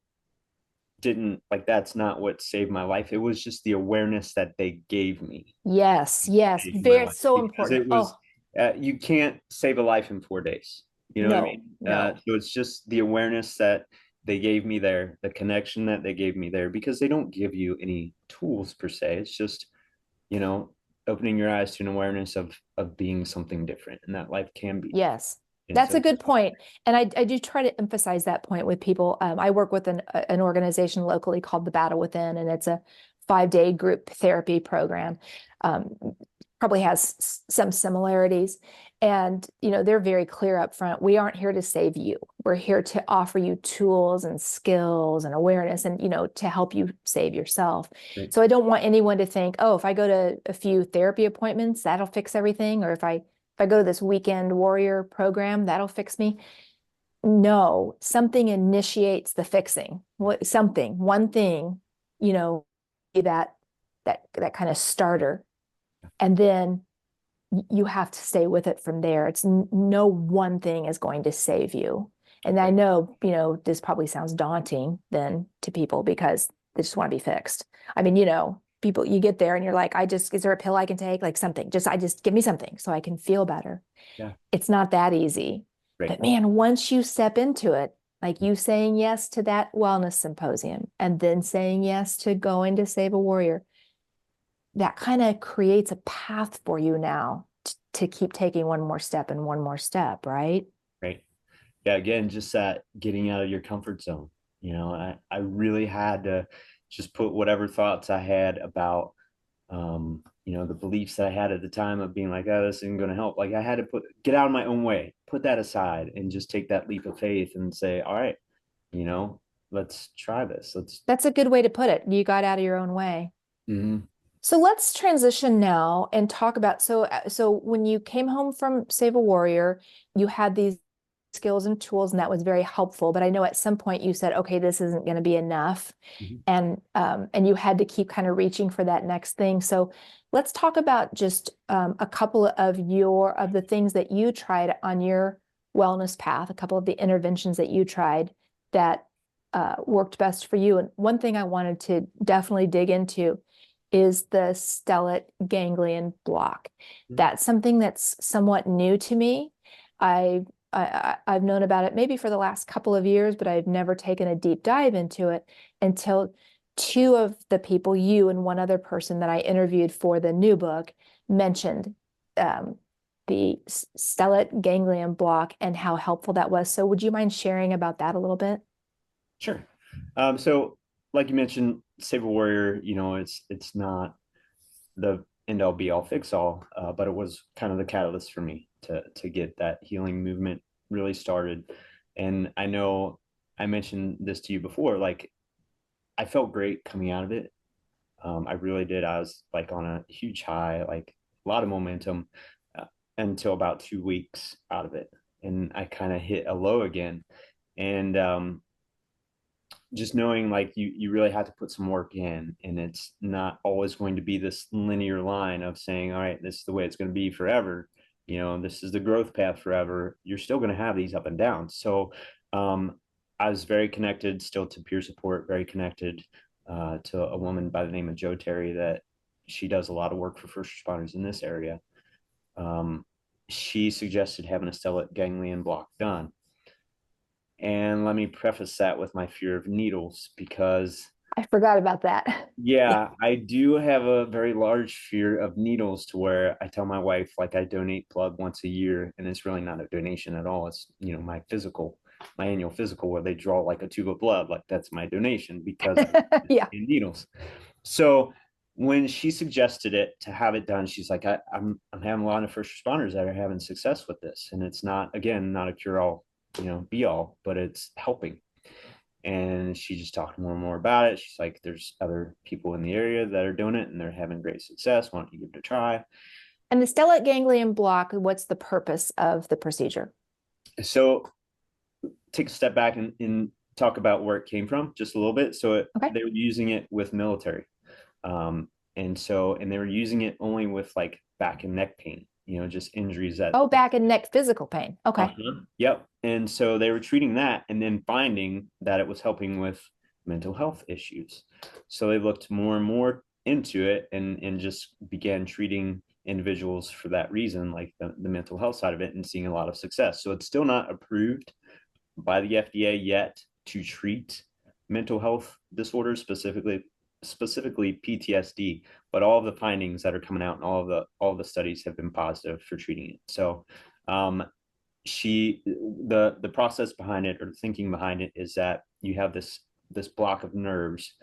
didn't, like, that's not what saved my life. It was just the awareness that they gave me Yes, yes. saved my Very life, so because important. it was Oh, you can't save a life in 4 days. You know what I no, mean? no. So it's just the awareness that they gave me there, the connection that they gave me there, because they don't give you any tools per se. It's just, you know, opening your eyes to an awareness of being something different, and that life can be. Yes, And that's so a good point. And I do try to emphasize that point with people. I work with an organization locally called the Battle Within, and it's a 5-day group therapy program. Um, Probably has some similarities. And, they're very clear up front. We aren't here to save you. We're here to offer you tools and skills and awareness and, to help you save yourself. right. So I don't want anyone to think, oh, if I go to a few therapy appointments, that'll fix everything. Or if I go to this weekend warrior program, that'll fix me. No, something initiates the fixing. Something, one thing, you know, that that kind of starter. And then you have to stay with it from there. It's no one thing is going to save you. And I Right. know, this probably sounds daunting then to people because they just want to be fixed. I mean, people, you get there and you're like, is there a pill I can take? Like something, just give me something so I can feel better. Yeah. It's not that easy. Right. But man, once you step into it, like you saying yes to that wellness symposium and then saying yes to going to Save a Warrior, that kind of creates a path for you now to keep taking one more step and one more step, right? Right. Yeah, again, just that getting out of your comfort zone. I really had to just put whatever thoughts I had about the beliefs that I had at the time of being like, oh, this isn't going to help. Like I had to get out of my own way, put that aside, and just take that leap of faith and say, all right, you know, let's try this. That's a good way to put it. You got out of your own way. Mhm. So let's transition now and talk about so when you came home from Save a Warrior, you had these skills and tools, and that was very helpful. But I know at some point you said, okay, this isn't going to be enough, Mhm. and you had to keep kind of reaching for that next thing. So let's talk about just a couple of the things that you tried on your wellness path, a couple of the interventions that you tried that worked best for you. And one thing I wanted to definitely dig into is the stellate ganglion block. That's something that's somewhat new to me. I've known about it maybe for the last couple of years, but I've never taken a deep dive into it until two of the people, you and one other person that I interviewed for the new book, mentioned the stellate ganglion block and how helpful that was. So would you mind sharing about that a little bit? Sure. So like you mentioned, Save a Warrior, it's not the end all be all fix all, but it was kind of the catalyst for me to get that healing movement really started. And I know I mentioned this to you before, like I felt great coming out of it. I really did. I was like on a huge high, like a lot of momentum uh, until about 2 weeks out of it. And I kind of hit a low again. And just knowing like you really have to put some work in, and it's not always going to be this linear line of saying, all right, this is the way it's going to be forever, this is the growth path forever. You're still going to have these up and downs. So I was very connected still to peer support, very connected to a woman by the name of Joe Terry, that she does a lot of work for first responders in this area. She suggested having a stellate ganglion block done. And let me preface that with my fear of needles, because I forgot about that. yeah, I do have a very large fear of needles, to where I tell my wife, like, I donate blood once a year, and it's really not a donation at all. It's, my annual physical, where they draw like a tube of blood, like that's my donation, because I Yeah. in needles. So when she suggested it to have it done, she's like, I'm having a lot of first responders that are having success with this. And it's not, again, not a cure all, be all, but it's helping. And she just talked more and more about it. She's like, there's other people in the area that are doing it and they're having great success. Why don't you give it a try? And the stellate ganglion block, what's the purpose of the procedure? So take a step back and talk about where it came from just a little bit. So Okay. they were using it with military. And they were using it only with like back and neck pain, just injuries that. Oh, back and neck physical pain. Okay. Yep. And so they were treating that and then finding that it was helping with mental health issues. So they looked more and more into it, and just began treating individuals for that reason, like the mental health side of it, and seeing a lot of success. So it's still not approved by the FDA yet to treat mental health disorders, specifically PTSD, but all of the findings that are coming out and all of the studies have been positive for treating it. So the process behind it, or the thinking behind it, is that you have this block of nerves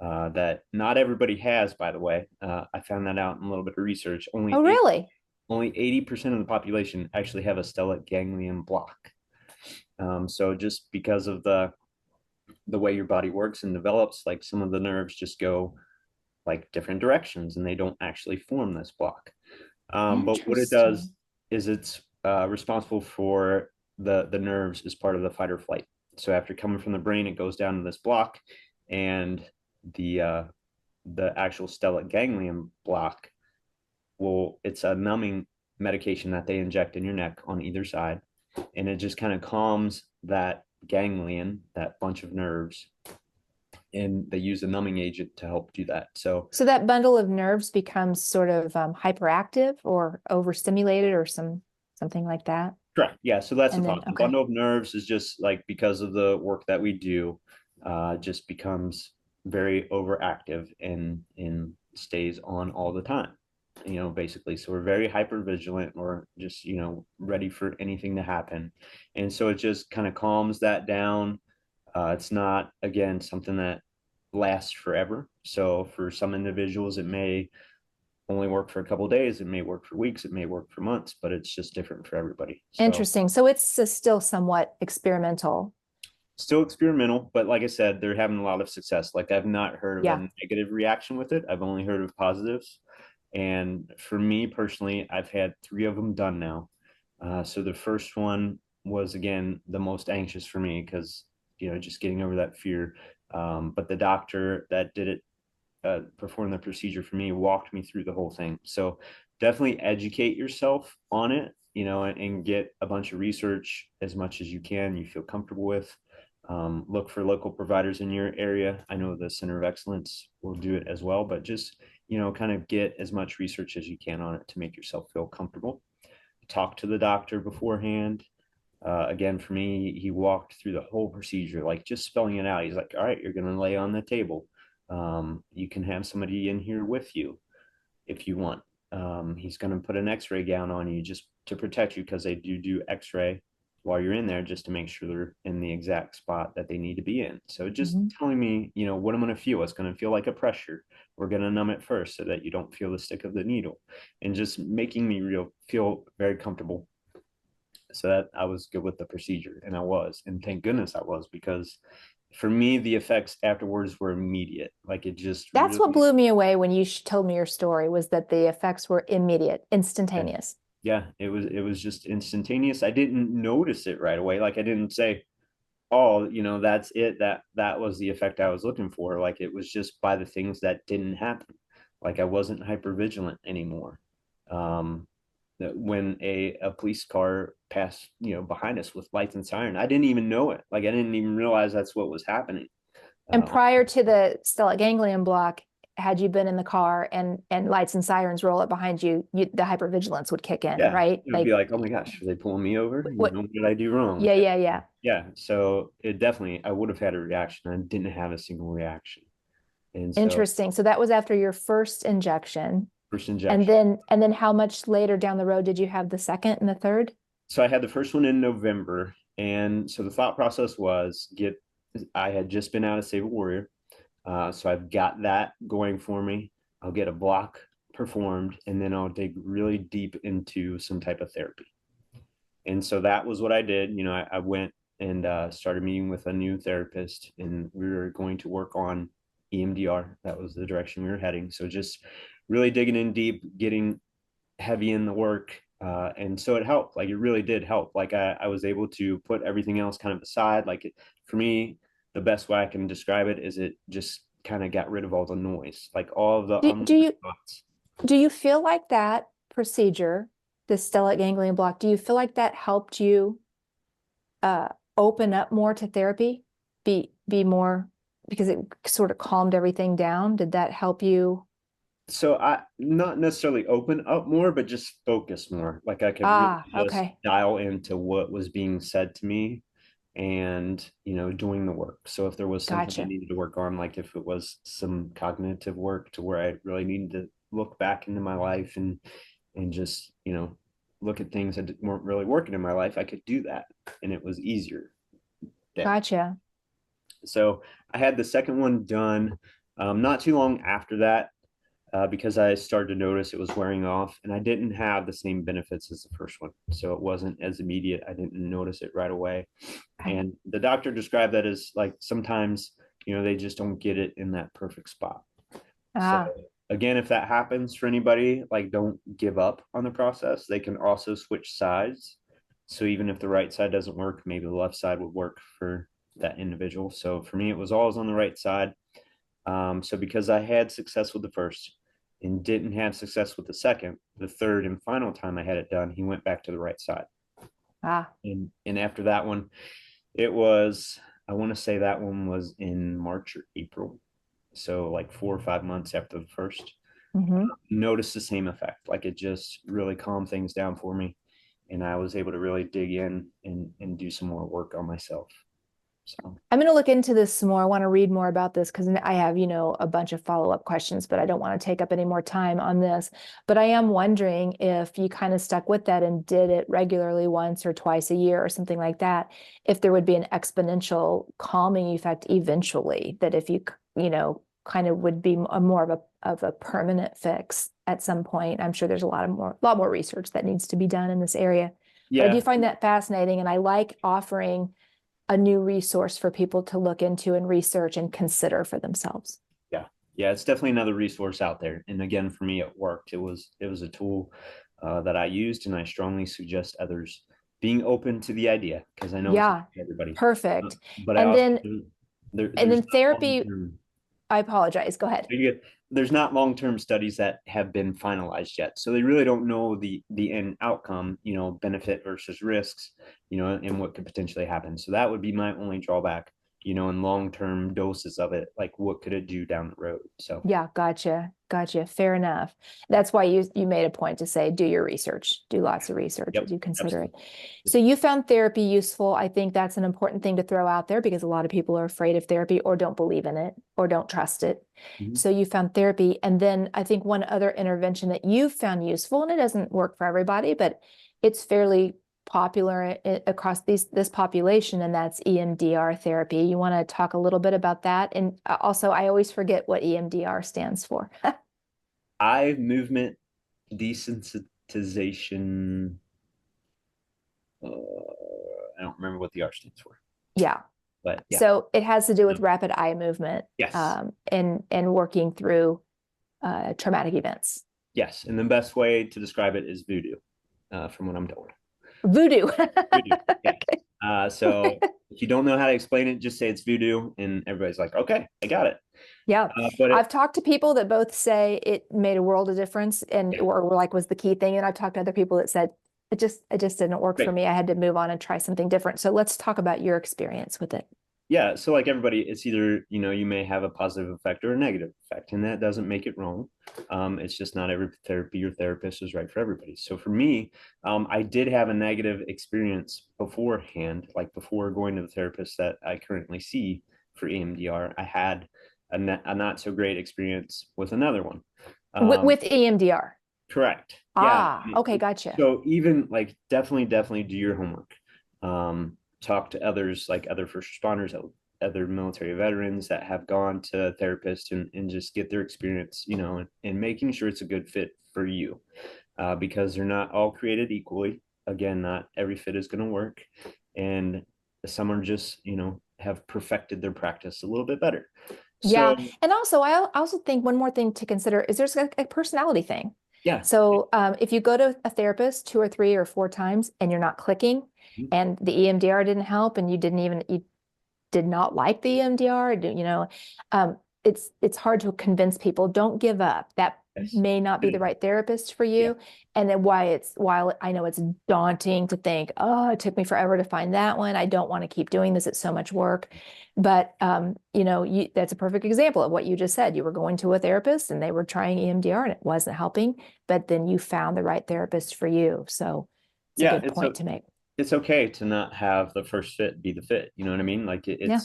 that not everybody has, by the way. I found that out in a little bit of research. Oh, really? Only 80% of the population actually have a stellate ganglion block. So just because of the way your body works and develops, like some of the nerves just go like different directions and they don't actually form this block. But what it does Interesting. is it's responsible for the nerves as part of the fight or flight. So after coming from the brain, it goes down to this block, and the actual stellate ganglion block it's a numbing medication that they inject in your neck on either side, and it just kind of calms that ganglion, that bunch of nerves, and they use a numbing agent to help do that. So So that bundle of nerves becomes sort of hyperactive or overstimulated or something like that. correct. Yeah. So that's the And then, thought. The okay. bundle of nerves is just like, because of the work that we do, just becomes very overactive and stays on all the time, basically. So we're very hyper vigilant. We're just, ready for anything to happen. And so it just kind of calms that down. It's not, again, something that lasts forever. So for some individuals, it may only work for a couple of days. It may work for weeks. It may work for months, but it's just different for everybody. So Interesting. So it's still somewhat experimental. still experimental, but like I said, they're having a lot of success. Like I've not heard of Yeah. a negative reaction with it. I've only heard of positives. And for me personally, I've had 3 of them done now. So the first one was, again, the most anxious for me, because, just getting over that fear. But the doctor that did it, perform the procedure for me, walked me through the whole thing. So definitely educate yourself on it, and get a bunch of research as much as you can, you feel comfortable with. Look for local providers in your area. I know the Center of Excellence will do it as well, but just, kind of get as much research as you can on it to make yourself feel comfortable. Talk to the doctor beforehand. Again, for me, he walked through the whole procedure, like just spelling it out. He's like, all right, you're going to lay on the table. You can have somebody in here with you if you want. He's going to put an x-ray gown on you just to protect you, because they do x-ray while you're in there just to make sure they're in the exact spot that they need to be in. So just Mhm. telling me, what I'm going to feel. It's going to feel like a pressure. We're going to numb it first so that you don't feel the stick of the needle, and just making me feel very comfortable, so that I was good with the procedure. And I was, and thank goodness I was, because for me, the effects afterwards were immediate. Like it just That's what really, blew me away when you told me your story, was that the effects were immediate, yeah, instantaneous. yeah, it was just instantaneous. I didn't notice it right away. Like I didn't say, oh, that's it. That was the effect I was looking for. Like it was just by the things that didn't happen. Like I wasn't hyper vigilant anymore. Um, that when a police car passed, behind us with lights and siren, I didn't even know it. Like I didn't even realize that's what was happening. And Uh, prior to the stellate ganglion block, had you been in the car and lights and sirens roll up behind you, the hypervigilance would kick in, yeah, right? it would be Like like, oh my gosh, are they pulling me over? what? What did I do wrong? Yeah, yeah, yeah. Yeah, so it definitely, I would have had a reaction. I didn't have a single reaction. And so Interesting. So that was after your first injection. first And injection. then how much later down the road did you have the second and the third? So I had the first one in November. And so the thought process was I had just been out of Save a Warrior. So I've got that going for me. I'll get a block performed, and then I'll dig really deep into some type of therapy. And so that was what I did. I went and started meeting with a new therapist, and we were going to work on EMDR. That was the direction we were heading. So just really digging in deep, getting heavy in the work. And so it helped. Like it really did help. Like I was able to put everything else kind of aside. For me, the best way I can describe it is it just kind of got rid of all the noise, like all of the Do unwanted you thoughts. do you feel like that procedure, the stellate ganglion block, do you feel like that helped you uh open up more to therapy? Be more, because it sort of calmed everything down? Did that help you? So I not necessarily open up more, but just focus more. Like I could really Ah, just okay. dial into what was being said to me, and doing the work. So if there was something I Gotcha. needed to work on, like if it was some cognitive work to where I really needed to look back into my life and just look at things that weren't really working in my life, I could do that, and it was easier then. Gotcha. So I had the second one done not too long after that, because I started to notice it was wearing off, and I didn't have the same benefits as the first one. So it wasn't as immediate. I didn't notice it right away. Okay. And the doctor described that as like sometimes, they just don't get it in that perfect spot. So Ah, again, if that happens for anybody, like don't give up on the process. They can also switch sides. So even if the right side doesn't work, maybe the left side would work for that individual. So for me, it was always on the right side. So because I had success with the first and didn't have success with the second, the third and final time I had it done, he went back to the right side. ah. And after that one, it was, I want to say that one was in March or April. So like 4 or 5 months after the first, Mm-hmm. noticed the same effect. Like it just really calmed things down for me. And I was able to really dig in and do some more work on myself. So I'm going to look into this some more. I want to read more about this because I have, a bunch of follow-up questions, but I don't want to take up any more time on this. But I am wondering if you kind of stuck with that and did it regularly once or twice a year or something like that, if there would be an exponential calming effect eventually, that if you, kind of would be a more of a permanent fix at some point. I'm sure there's a lot more research that needs to be done in this area. But I do yeah, find that fascinating, and I like offering a new resource for people to look into and research and consider for themselves. yeah, yeah, it's definitely another resource out there. And again, for me, it worked. It was a tool that I used, and I strongly suggest others being open to the idea, because I know it's not Yeah, for everybody. perfect. But I And also then and there's then not long therapy, term. I apologize. Go ahead. There's not long-term studies that have been finalized yet, so they really don't know the end outcome, benefit versus risks, and what could potentially happen. So that would be my only drawback. in long-term doses of it, like what could it do down the road? So Yeah, gotcha. Fair enough. That's why you made a point to say do your research, do lots of research yep, as you consider it. absolutely. So you found therapy useful. I think that's an important thing to throw out there because a lot of people are afraid of therapy or don't believe in it or don't trust it. Mhm. So you found therapy. And then I think one other intervention that you found useful, and it doesn't work for everybody, but it's fairly popular across this population, and that's EMDR therapy. You want to talk a little bit about that? And also, I always forget what EMDR stands for. Eye movement desensitization. I don't remember what the R stands for, Yeah. but yeah. So it has to do with No. rapid eye movement, Yes. and working through traumatic events. Yes. And the best way to describe it is voodoo, from what I'm told. Voodoo. Voodoo. Yes. So Okay. if you don't know how to explain it, just say it's voodoo, and everybody's like, okay, I got it. Yeah. But I've talked to people that both say it made a world of difference and yeah, or like was the key thing. And I've talked to other people that said it just didn't work for great. me. I had to move on and try something different. So let's talk about your experience with it. Yeah. So like everybody, it's either, you may have a positive effect or a negative effect, and that doesn't make it wrong. It's just not every therapy or therapist is right for everybody. So for me, I did have a negative experience beforehand, like before going to the therapist that I currently see for EMDR. I had a not so great experience with another one. With EMDR. Correct. Yeah. Ah, okay, gotcha. So even like definitely do your homework. Talk to others like other first responders, other military veterans that have gone to therapists and just get their experience, and making sure it's a good fit for you. Because they're not all created equally. Again, not every fit is going to work. And some are just, have perfected their practice a little bit better. So Yeah. And also, I also think one more thing to consider is there's a personality thing. yeah. So if you go to a therapist 2 or 3 or 4 times and you're not clicking and the EMDR didn't help and you did not like the EMDR, um, it's hard to convince people, don't give up. That Yes. may not be the right therapist for Yeah. you. And then while I know it's daunting to think, oh, it took me forever to find that one. I don't want to keep doing this. It's so much work. But that's a perfect example of what you just said. You were going to a therapist and they were trying EMDR and it wasn't helping, but then you found the right therapist for you. So it's a Yeah. good point to make. It's okay to not have the first fit be the fit. You know what I mean? Like Yeah.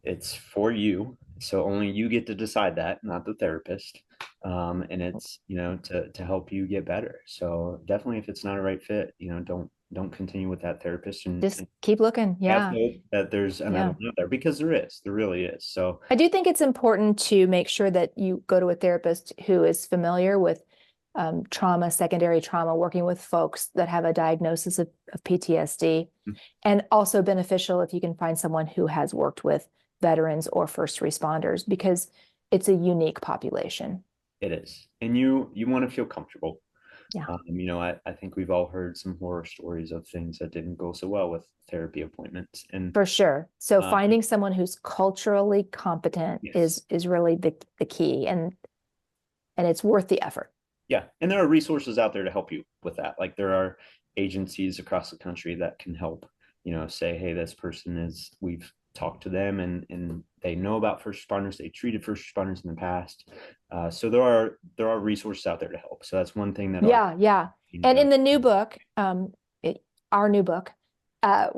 it's for you. So only you get to decide that, not the therapist. And it's, to help you get better. So definitely if it's not a right fit, don't continue with that therapist Just and keep looking. have Yeah. hope that there's another Yeah. one out there, because there really is. So I do think it's important to make sure that you go to a therapist who is familiar with trauma, secondary trauma, working with folks that have a diagnosis of PTSD, and also beneficial if you can find someone who has worked with veterans or first responders because it's a unique population. it is. And you want to feel comfortable. Yeah, I think we've all heard some horror stories of things that didn't go so well with therapy appointments. And for sure. So uh, finding someone who's culturally competent yes, is really the key, and it's worth the effort. yeah. And there are resources out there to help you with that. Like there are agencies across the country that can help, say, hey, this person we've talked to them and they know about first responders, they treated first responders in the past. So there are resources out there to help. So that's one thing that our Yeah, yeah. team And does. in the new book, our new book, uh,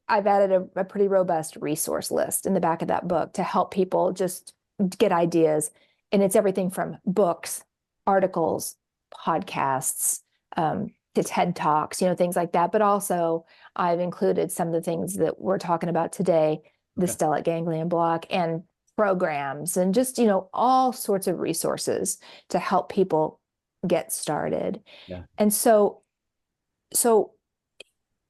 I've added a pretty robust resource list in the back of that book to help people just get ideas. And it's everything from books, articles, podcasts, to TED Talks, things like that. But also, I've included some of the things that we're talking about today, the Okay. stellate ganglion block and programs, and just, all sorts of resources to help people get started. Yeah. And so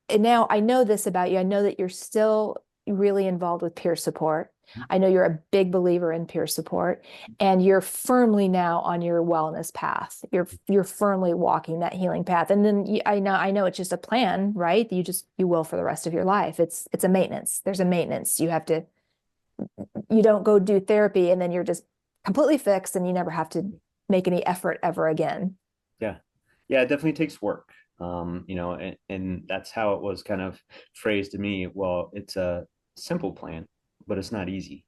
and now I know this about you. I know that you're still really involved with peer support. I know you're a big believer in peer support, and you're firmly now on your wellness path. You're firmly walking that healing path. And then I know it's just a plan, right? You will for the rest of your life. It's a maintenance. There's a maintenance. You don't go do therapy and then you're just completely fixed and you never have to make any effort ever again. Yeah. Yeah, it definitely takes work. And that's how it was kind of phrased to me. Well, it's a simple plan, but it's not easy.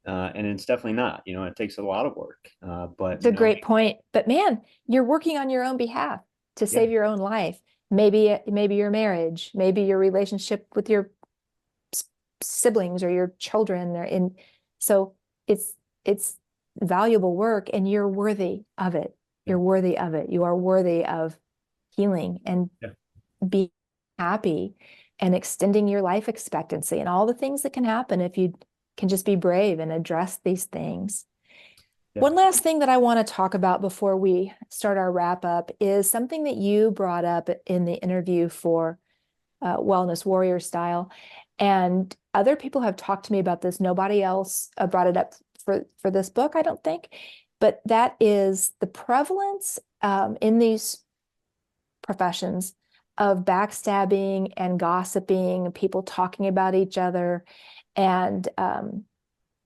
And it's definitely not, it takes a lot of work. But, It's a great point. But man, you're working on your own behalf to yeah, save your own life. Maybe your marriage, maybe your relationship with your siblings or your children, so it's valuable work, and you're worthy of it. yeah, You're worthy of it. You are worthy of healing and yeah, being happy and extending your life expectancy and all the things that can happen if you can just be brave and address these things. yeah. One last thing that I want to talk about before we start our wrap up is something that you brought up in the interview for Wellness Warrior Style. And other people have talked to me about this. Nobody else brought it up for this book, I don't think. But that is the prevalence in these professions of backstabbing and gossiping, people talking about each other. And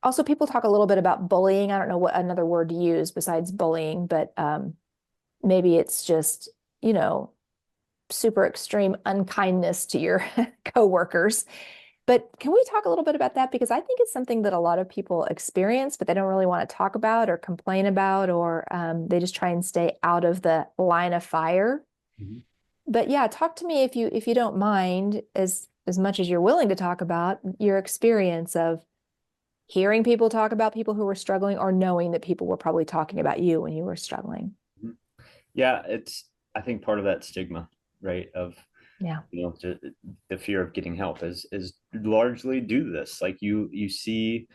also, people talk a little bit about bullying. I don't know what another word to use besides bullying, but maybe it's just, you know, super extreme unkindness to your coworkers. But can we talk a little bit about that? Because I think it's something that a lot of people experience, but they don't really want to talk about or complain about, or they just try and stay out of the line of fire. Mhm. But yeah, talk to me if you don't mind, as much as you're willing to talk about your experience of hearing people talk about people who were struggling, or knowing that people were probably talking about you when you were struggling. Mhm. Yeah, I think part of that stigma, right, of Yeah. the fear of getting help is largely due to this. Like you see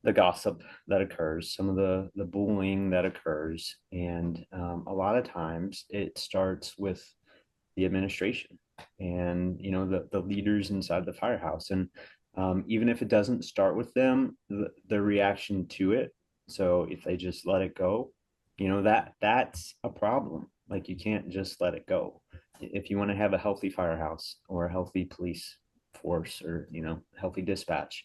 the gossip that occurs, some of the bullying that occurs, and a lot of times it starts with the administration and the leaders inside the firehouse. And even if it doesn't start with them, the reaction to it. So if they just let it go, that's a problem. Like you can't just let it go. If you want to have a healthy firehouse or a healthy police force or healthy dispatch,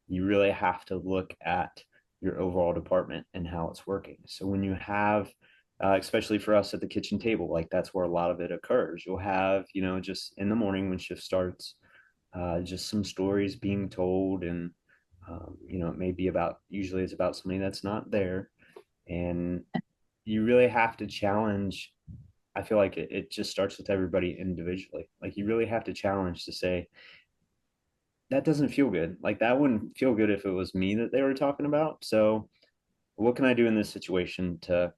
you really have to look at your overall department and how it's working. So when you have especially for us at the kitchen table, like that's where a lot of it occurs. You'll have, just in the morning when shift starts, just some stories being told, and it may be about, usually it's about somebody that's not there, and you really have to challenge. I feel like it just starts with everybody individually. Like you really have to challenge to say, that doesn't feel good. Like that wouldn't feel good if it was me that they were talking about. So what can I do in this situation to,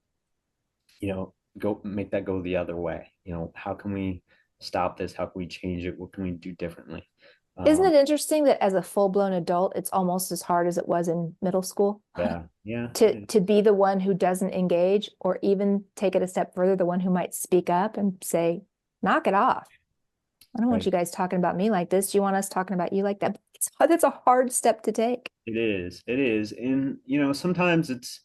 go make that go the other way? How can we stop this? How can we change it? What can we do differently? Isn't Um, it interesting that as a full-blown adult, it's almost as hard as it was in middle school yeah, yeah, to be the one who doesn't engage, or even take it a step further, the one who might speak up and say, knock it off. I don't want right. you guys talking about me like this. Do you want us talking about you like that? That's a hard step to take. It is. And, sometimes it's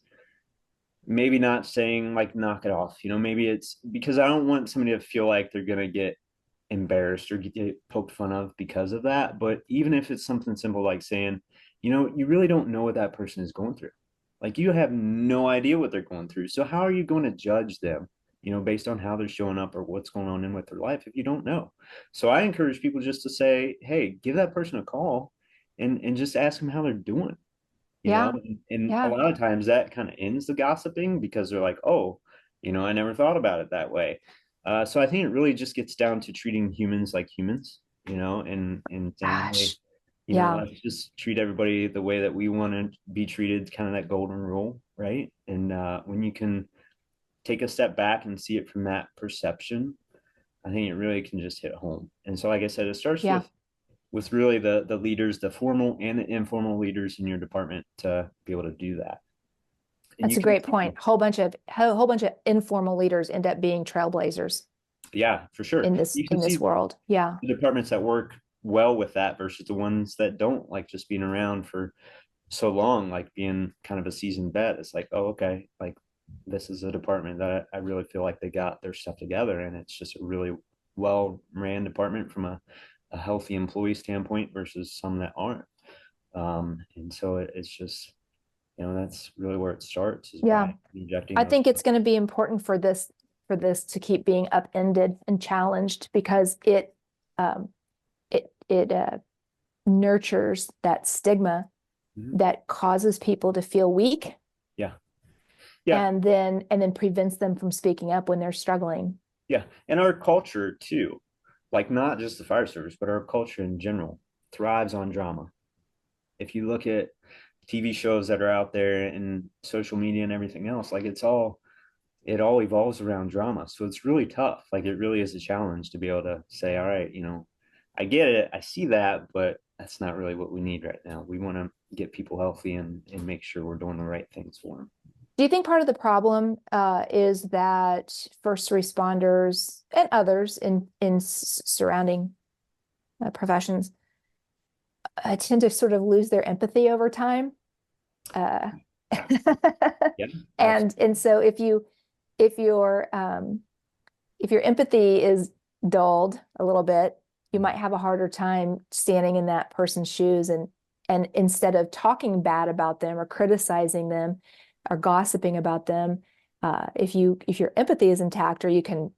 maybe not saying like knock it off, maybe it's because I don't want somebody to feel like they're going to get embarrassed or get poked fun of because of that. But even if it's something simple like saying, you really don't know what that person is going through. Like you have no idea what they're going through. So how are you going to judge them, based on how they're showing up or what's going on in with their life if you don't know? So I encourage people just to say, hey, give that person a call and just ask them how they're doing. Yeah. And a Yeah. lot of times that kind of ends the gossiping because they're like, oh, I never thought about it that way. So I think it really just gets down to treating humans like humans, and saying, hey, Gosh. Yeah. let's just treat everybody the way that we want to be treated, kind of that golden rule, right? And when you can take a step back and see it from that perception, I think it really can just hit home. And so, like I said, it starts Yeah. with really the leaders, the formal and the informal leaders in your department to be able to do that. And That's you a can great see, point. Whole bunch of informal leaders end up being trailblazers yeah, for sure. You can in this see world. Yeah. the departments that work well with that versus the ones that don't, like just being around for so long, like being kind of a seasoned vet. It's like, oh, okay, like this is a department that I really feel like they got their stuff together, and it's just a really well ran department from a healthy employee standpoint versus some that aren't. And so it's just, that's really where it starts is Yeah. by injecting I those. think it's going to be important for this to keep being upended and challenged, because um, it nurtures that stigma Mhm. that causes people to feel weak, Yeah. Yeah. and then prevents them from speaking up when they're struggling. Yeah. And our culture too, like not just the fire service, but our culture in general thrives on drama. If you look at TV shows that are out there and social media and everything else, like it all evolves around drama. So it's really tough. Like it really is a challenge to be able to say, all right, I get it, I see that, but that's not really what we need right now. We want to get people healthy and make sure we're doing the right things for them. Do you think part of the problem is that first responders and others in surrounding professions tend to sort of lose their empathy over time? Uh, Yeah, and so if your if your empathy is dulled a little bit, you might have a harder time standing in that person's shoes, and instead of talking bad about them or criticizing them or gossiping about them, if your empathy is intact, or you can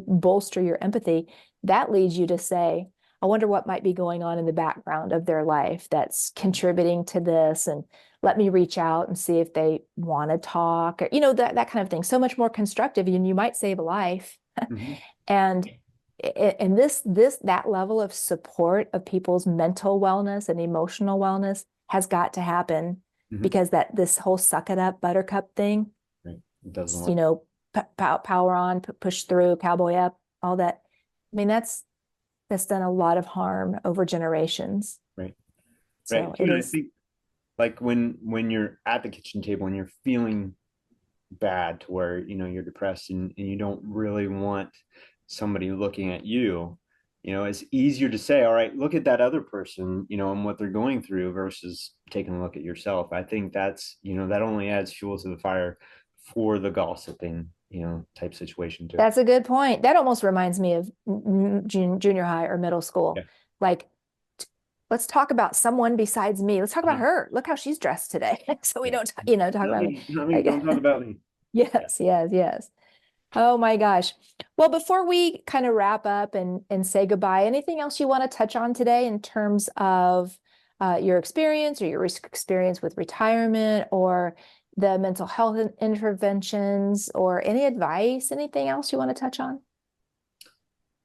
bolster your empathy, that leads you to say, I wonder what might be going on in the background of their life that's contributing to this, and let me reach out and see if they want to talk, or that kind of thing. So much more constructive, and you might save a life. mm-hmm. and and that level of support of people's mental wellness and emotional wellness has got to happen, Mm-hmm. because this whole suck it up buttercup thing, Right. It doesn't work. Power on, push through, cowboy up, all that. I mean, that's done a lot of harm over generations. Right. So Right. it I is. think like when you're at the kitchen table and you're feeling bad to where you're depressed and you don't really want somebody looking at you, it's easier to say, all right, look at that other person, and what they're going through, versus taking a look at yourself. I think that's that only adds fuel to the fire for the gossiping type situation too. That's a good point. That almost reminds me of junior high or middle school. Yeah. Like, let's talk about someone besides me. Let's talk about Uh-huh. her. Look how she's dressed today. So we Yeah. don't, talk Not about me. me, not me, don't talk about me. Yeah. Yes, yes, yes. Oh my gosh. Well, before we kind of wrap up and say goodbye, anything else you want to touch on today in terms of your experience or your risk experience with retirement, or the mental health interventions, or any advice, anything else you want to touch on?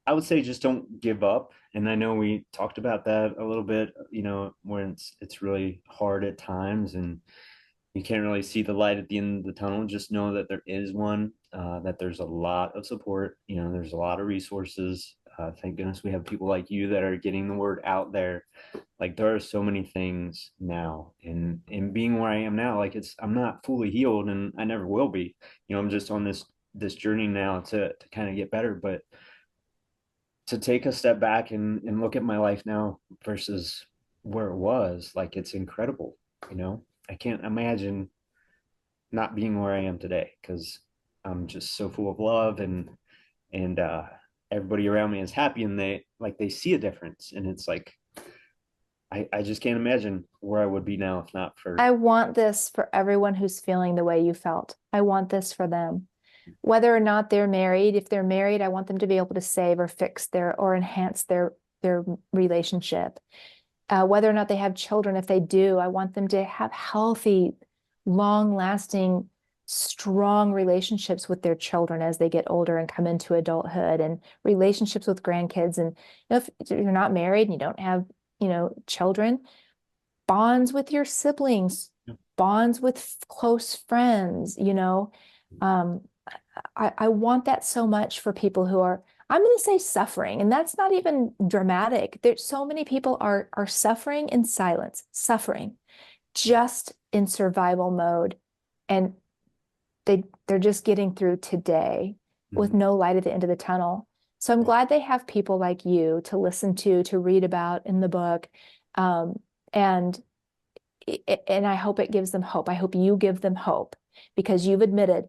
I would say just don't give up. And I know we talked about that a little bit, when it's really hard at times and you can't really see the light at the end of the tunnel. Just know that there is one, that there's a lot of support, there's a lot of resources. Thank goodness we have people like you that are getting the word out there. Like there are so many things now, and being where I am now, like I'm not fully healed and I never will be. I'm just on this journey now to kind of get better, but to take a step back and look at my life now versus where it was, like it's incredible. I can't imagine not being where I am today, because I'm just so full of love, and everybody around me is happy, and they see a difference, and it's like I just can't imagine where I would be now if not for. I want this for everyone who's feeling the way you felt. I want this for them. Whether or not they're married, if they're married, I want them to be able to save or fix or enhance their relationship. Whether or not they have children, if they do, I want them to have healthy, long-lasting, strong relationships with their children as they get older and come into adulthood, and relationships with grandkids. And if you're not married and you don't have, children, bonds with your siblings, bonds with close friends, um, I want that so much for people who are, I'm going to say, suffering, and that's not even dramatic. There's so many people are suffering in silence, suffering just in survival mode, and they're just getting through today with Mhm. no light at the end of the tunnel. So I'm glad they have people like you to listen to read about in the book, um, and I hope it gives them hope. I hope you give them hope, because you've admitted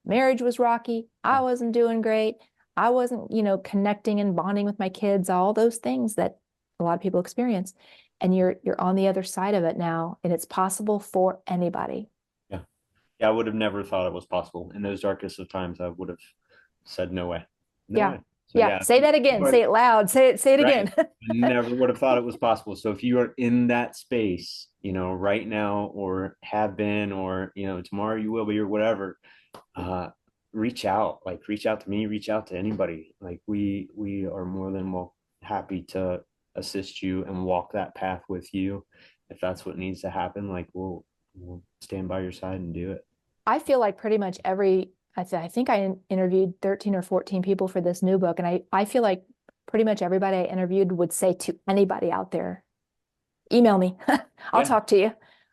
marriage was rocky. I wasn't doing great. I wasn't, connecting and bonding with my kids, all those things that a lot of people experience. And you're on the other side of it now, and it's possible for anybody. Yeah. Yeah, I would have never thought it was possible. In those darkest of times, I would have said no way. No Yeah. way. So Yeah. yeah, Say that again. Say it loud. Say it right. again. I never would have thought it was possible. So if you are in that space, right now or have been, or, tomorrow you will be, or whatever, uh, reach out to me, reach out to anybody. Like we are more than well happy to assist you and walk that path with you. If that's what needs to happen, like we'll stand by your side and do it. I feel like pretty much I think I interviewed 13 or 14 people for this new book. And I feel like pretty much everybody I interviewed would say to anybody out there, email me. I'll Yeah, talk to you.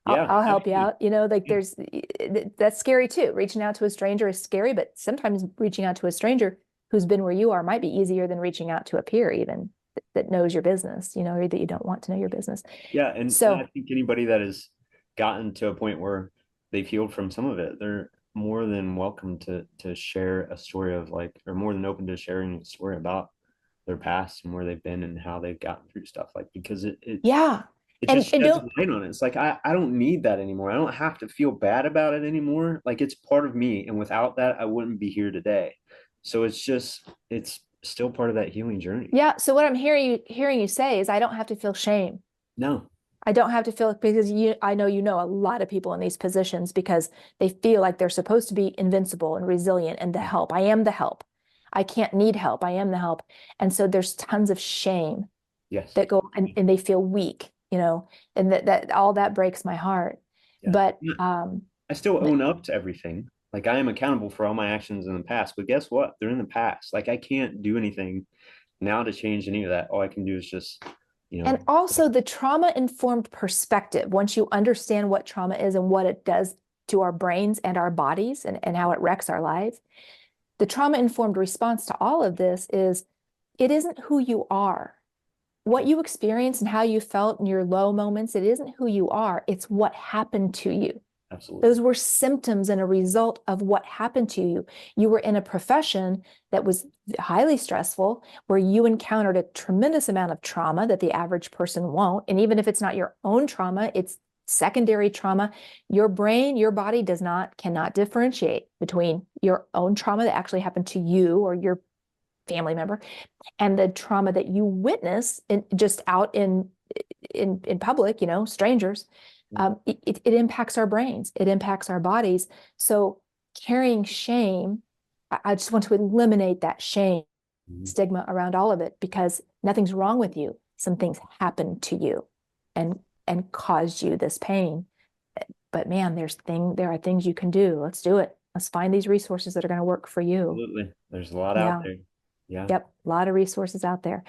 yeah, I'll help you absolutely. out. Like Yeah. that's scary too. Reaching out to a stranger is scary, but sometimes reaching out to a stranger who's been where you are might be easier than reaching out to a peer even that knows your business, or that you don't want to know your business. Yeah, and I So think anybody that has gotten to a point where they've healed from some of it, they're more than welcome to share a story of, like, or more than open to sharing a story about their past and where they've been and how they've gotten through stuff. Like, because yeah. it And just and sheds don't light on it. It's like I don't need that anymore. I don't have to feel bad about it anymore. Like, it's part of me, and without that, I wouldn't be here today. So it's still part of that healing journey. yeah, so what I'm hearing you say is I don't have to feel shame. No, I don't have to feel because I know a lot of people in these positions because they feel like they're supposed to be invincible and resilient and the help. I am the help. I can't need help. I am the help. And so there's tons of shame yes, that go and they feel weak, and that all that breaks my heart. yeah. But I still own up to everything. Like, I am accountable for all my actions in the past, but guess what? They're in the past. Like, I can't do anything now to change any of that. All I can do is just, you and know, also the trauma informed perspective, once you understand what trauma is and what it does to our brains and our bodies and how it wrecks our lives, the trauma informed response to all of this is it isn't who you are. What you experience and how you felt in your low moments, it isn't who you are. It's what happened to you. absolutely. Those were symptoms and a result of what happened to you. You were in a profession that was highly stressful, where you encountered a tremendous amount of trauma that the average person won't. And even if it's not your own trauma, it's secondary trauma. Your brain, your body cannot differentiate between your own trauma that actually happened to you or your family member and the trauma that you witness just out in public, strangers. It impacts our brains, it impacts our bodies. So carrying shame, I just want to eliminate that shame Mhm. stigma around all of it because nothing's wrong with you. Some things happened to you and caused you this pain. But man, there are things you can do. Let's do it. Let's find these resources that are going to work for you. Absolutely. There's a lot out Yeah. there. Yeah. Yep. A lot of resources out there.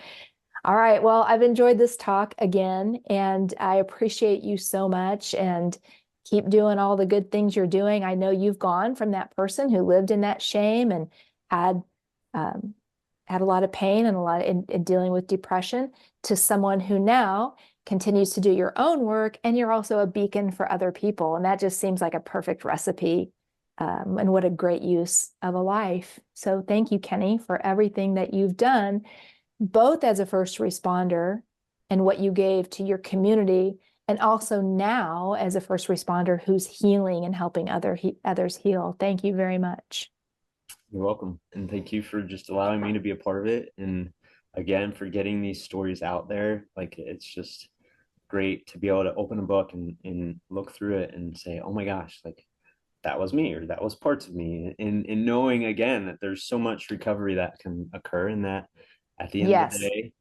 All right. Well, I've enjoyed this talk again, and I appreciate you so much and keep doing all the good things you're doing. I know you've gone from that person who lived in that shame and had um, had a lot of pain and a lot in dealing with depression to someone who now continues to do your own work, and you're also a beacon for other people. And that just seems like a perfect recipe. And what a great use of a life. So thank you, Kenny, for everything that you've done both as a first responder and what you gave to your community, and also now as a first responder who's healing and helping others heal. Thank you very much. You're welcome. And thank you for just allowing me to be a part of it. And again, for getting these stories out there. Like, it's just great to be able to open a book and look through it and say, oh my gosh, like, that was me, or that was parts of me. And knowing again that there's so much recovery that can occur, and that at the end of the Yes, day,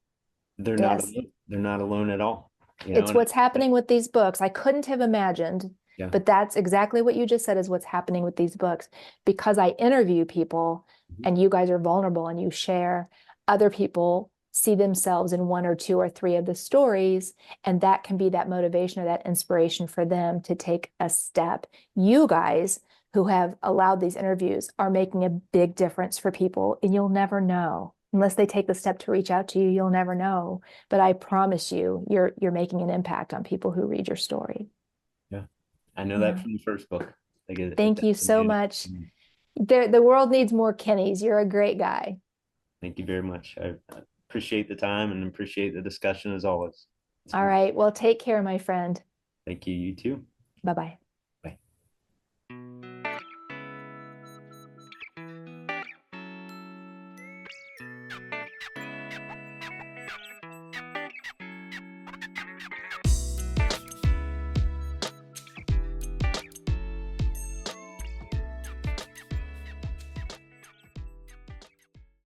they're not yes. alone. They're not alone at all. It's And what's happening with these books. I couldn't have imagined, yeah. but that's exactly what you just said is what's happening with these books. Because I interview people Mhm. and you guys are vulnerable and you share, other people see themselves in one or two or three of the stories, and that can be that motivation or that inspiration for them to take a step. You guys who have allowed these interviews are making a big difference for people, and you'll never know. Unless they take the step to reach out to you, you'll never know. But I promise you, you're making an impact on people who read your story. Yeah. I know that Yeah. from the first book. Like, it Thank you so definitely much. is. The world needs more Kennys. You're a great guy. Thank you very much. I appreciate the time and appreciate the discussion as always. It's All been, right. Well, take care, my friend. thank you. You too. Bye bye.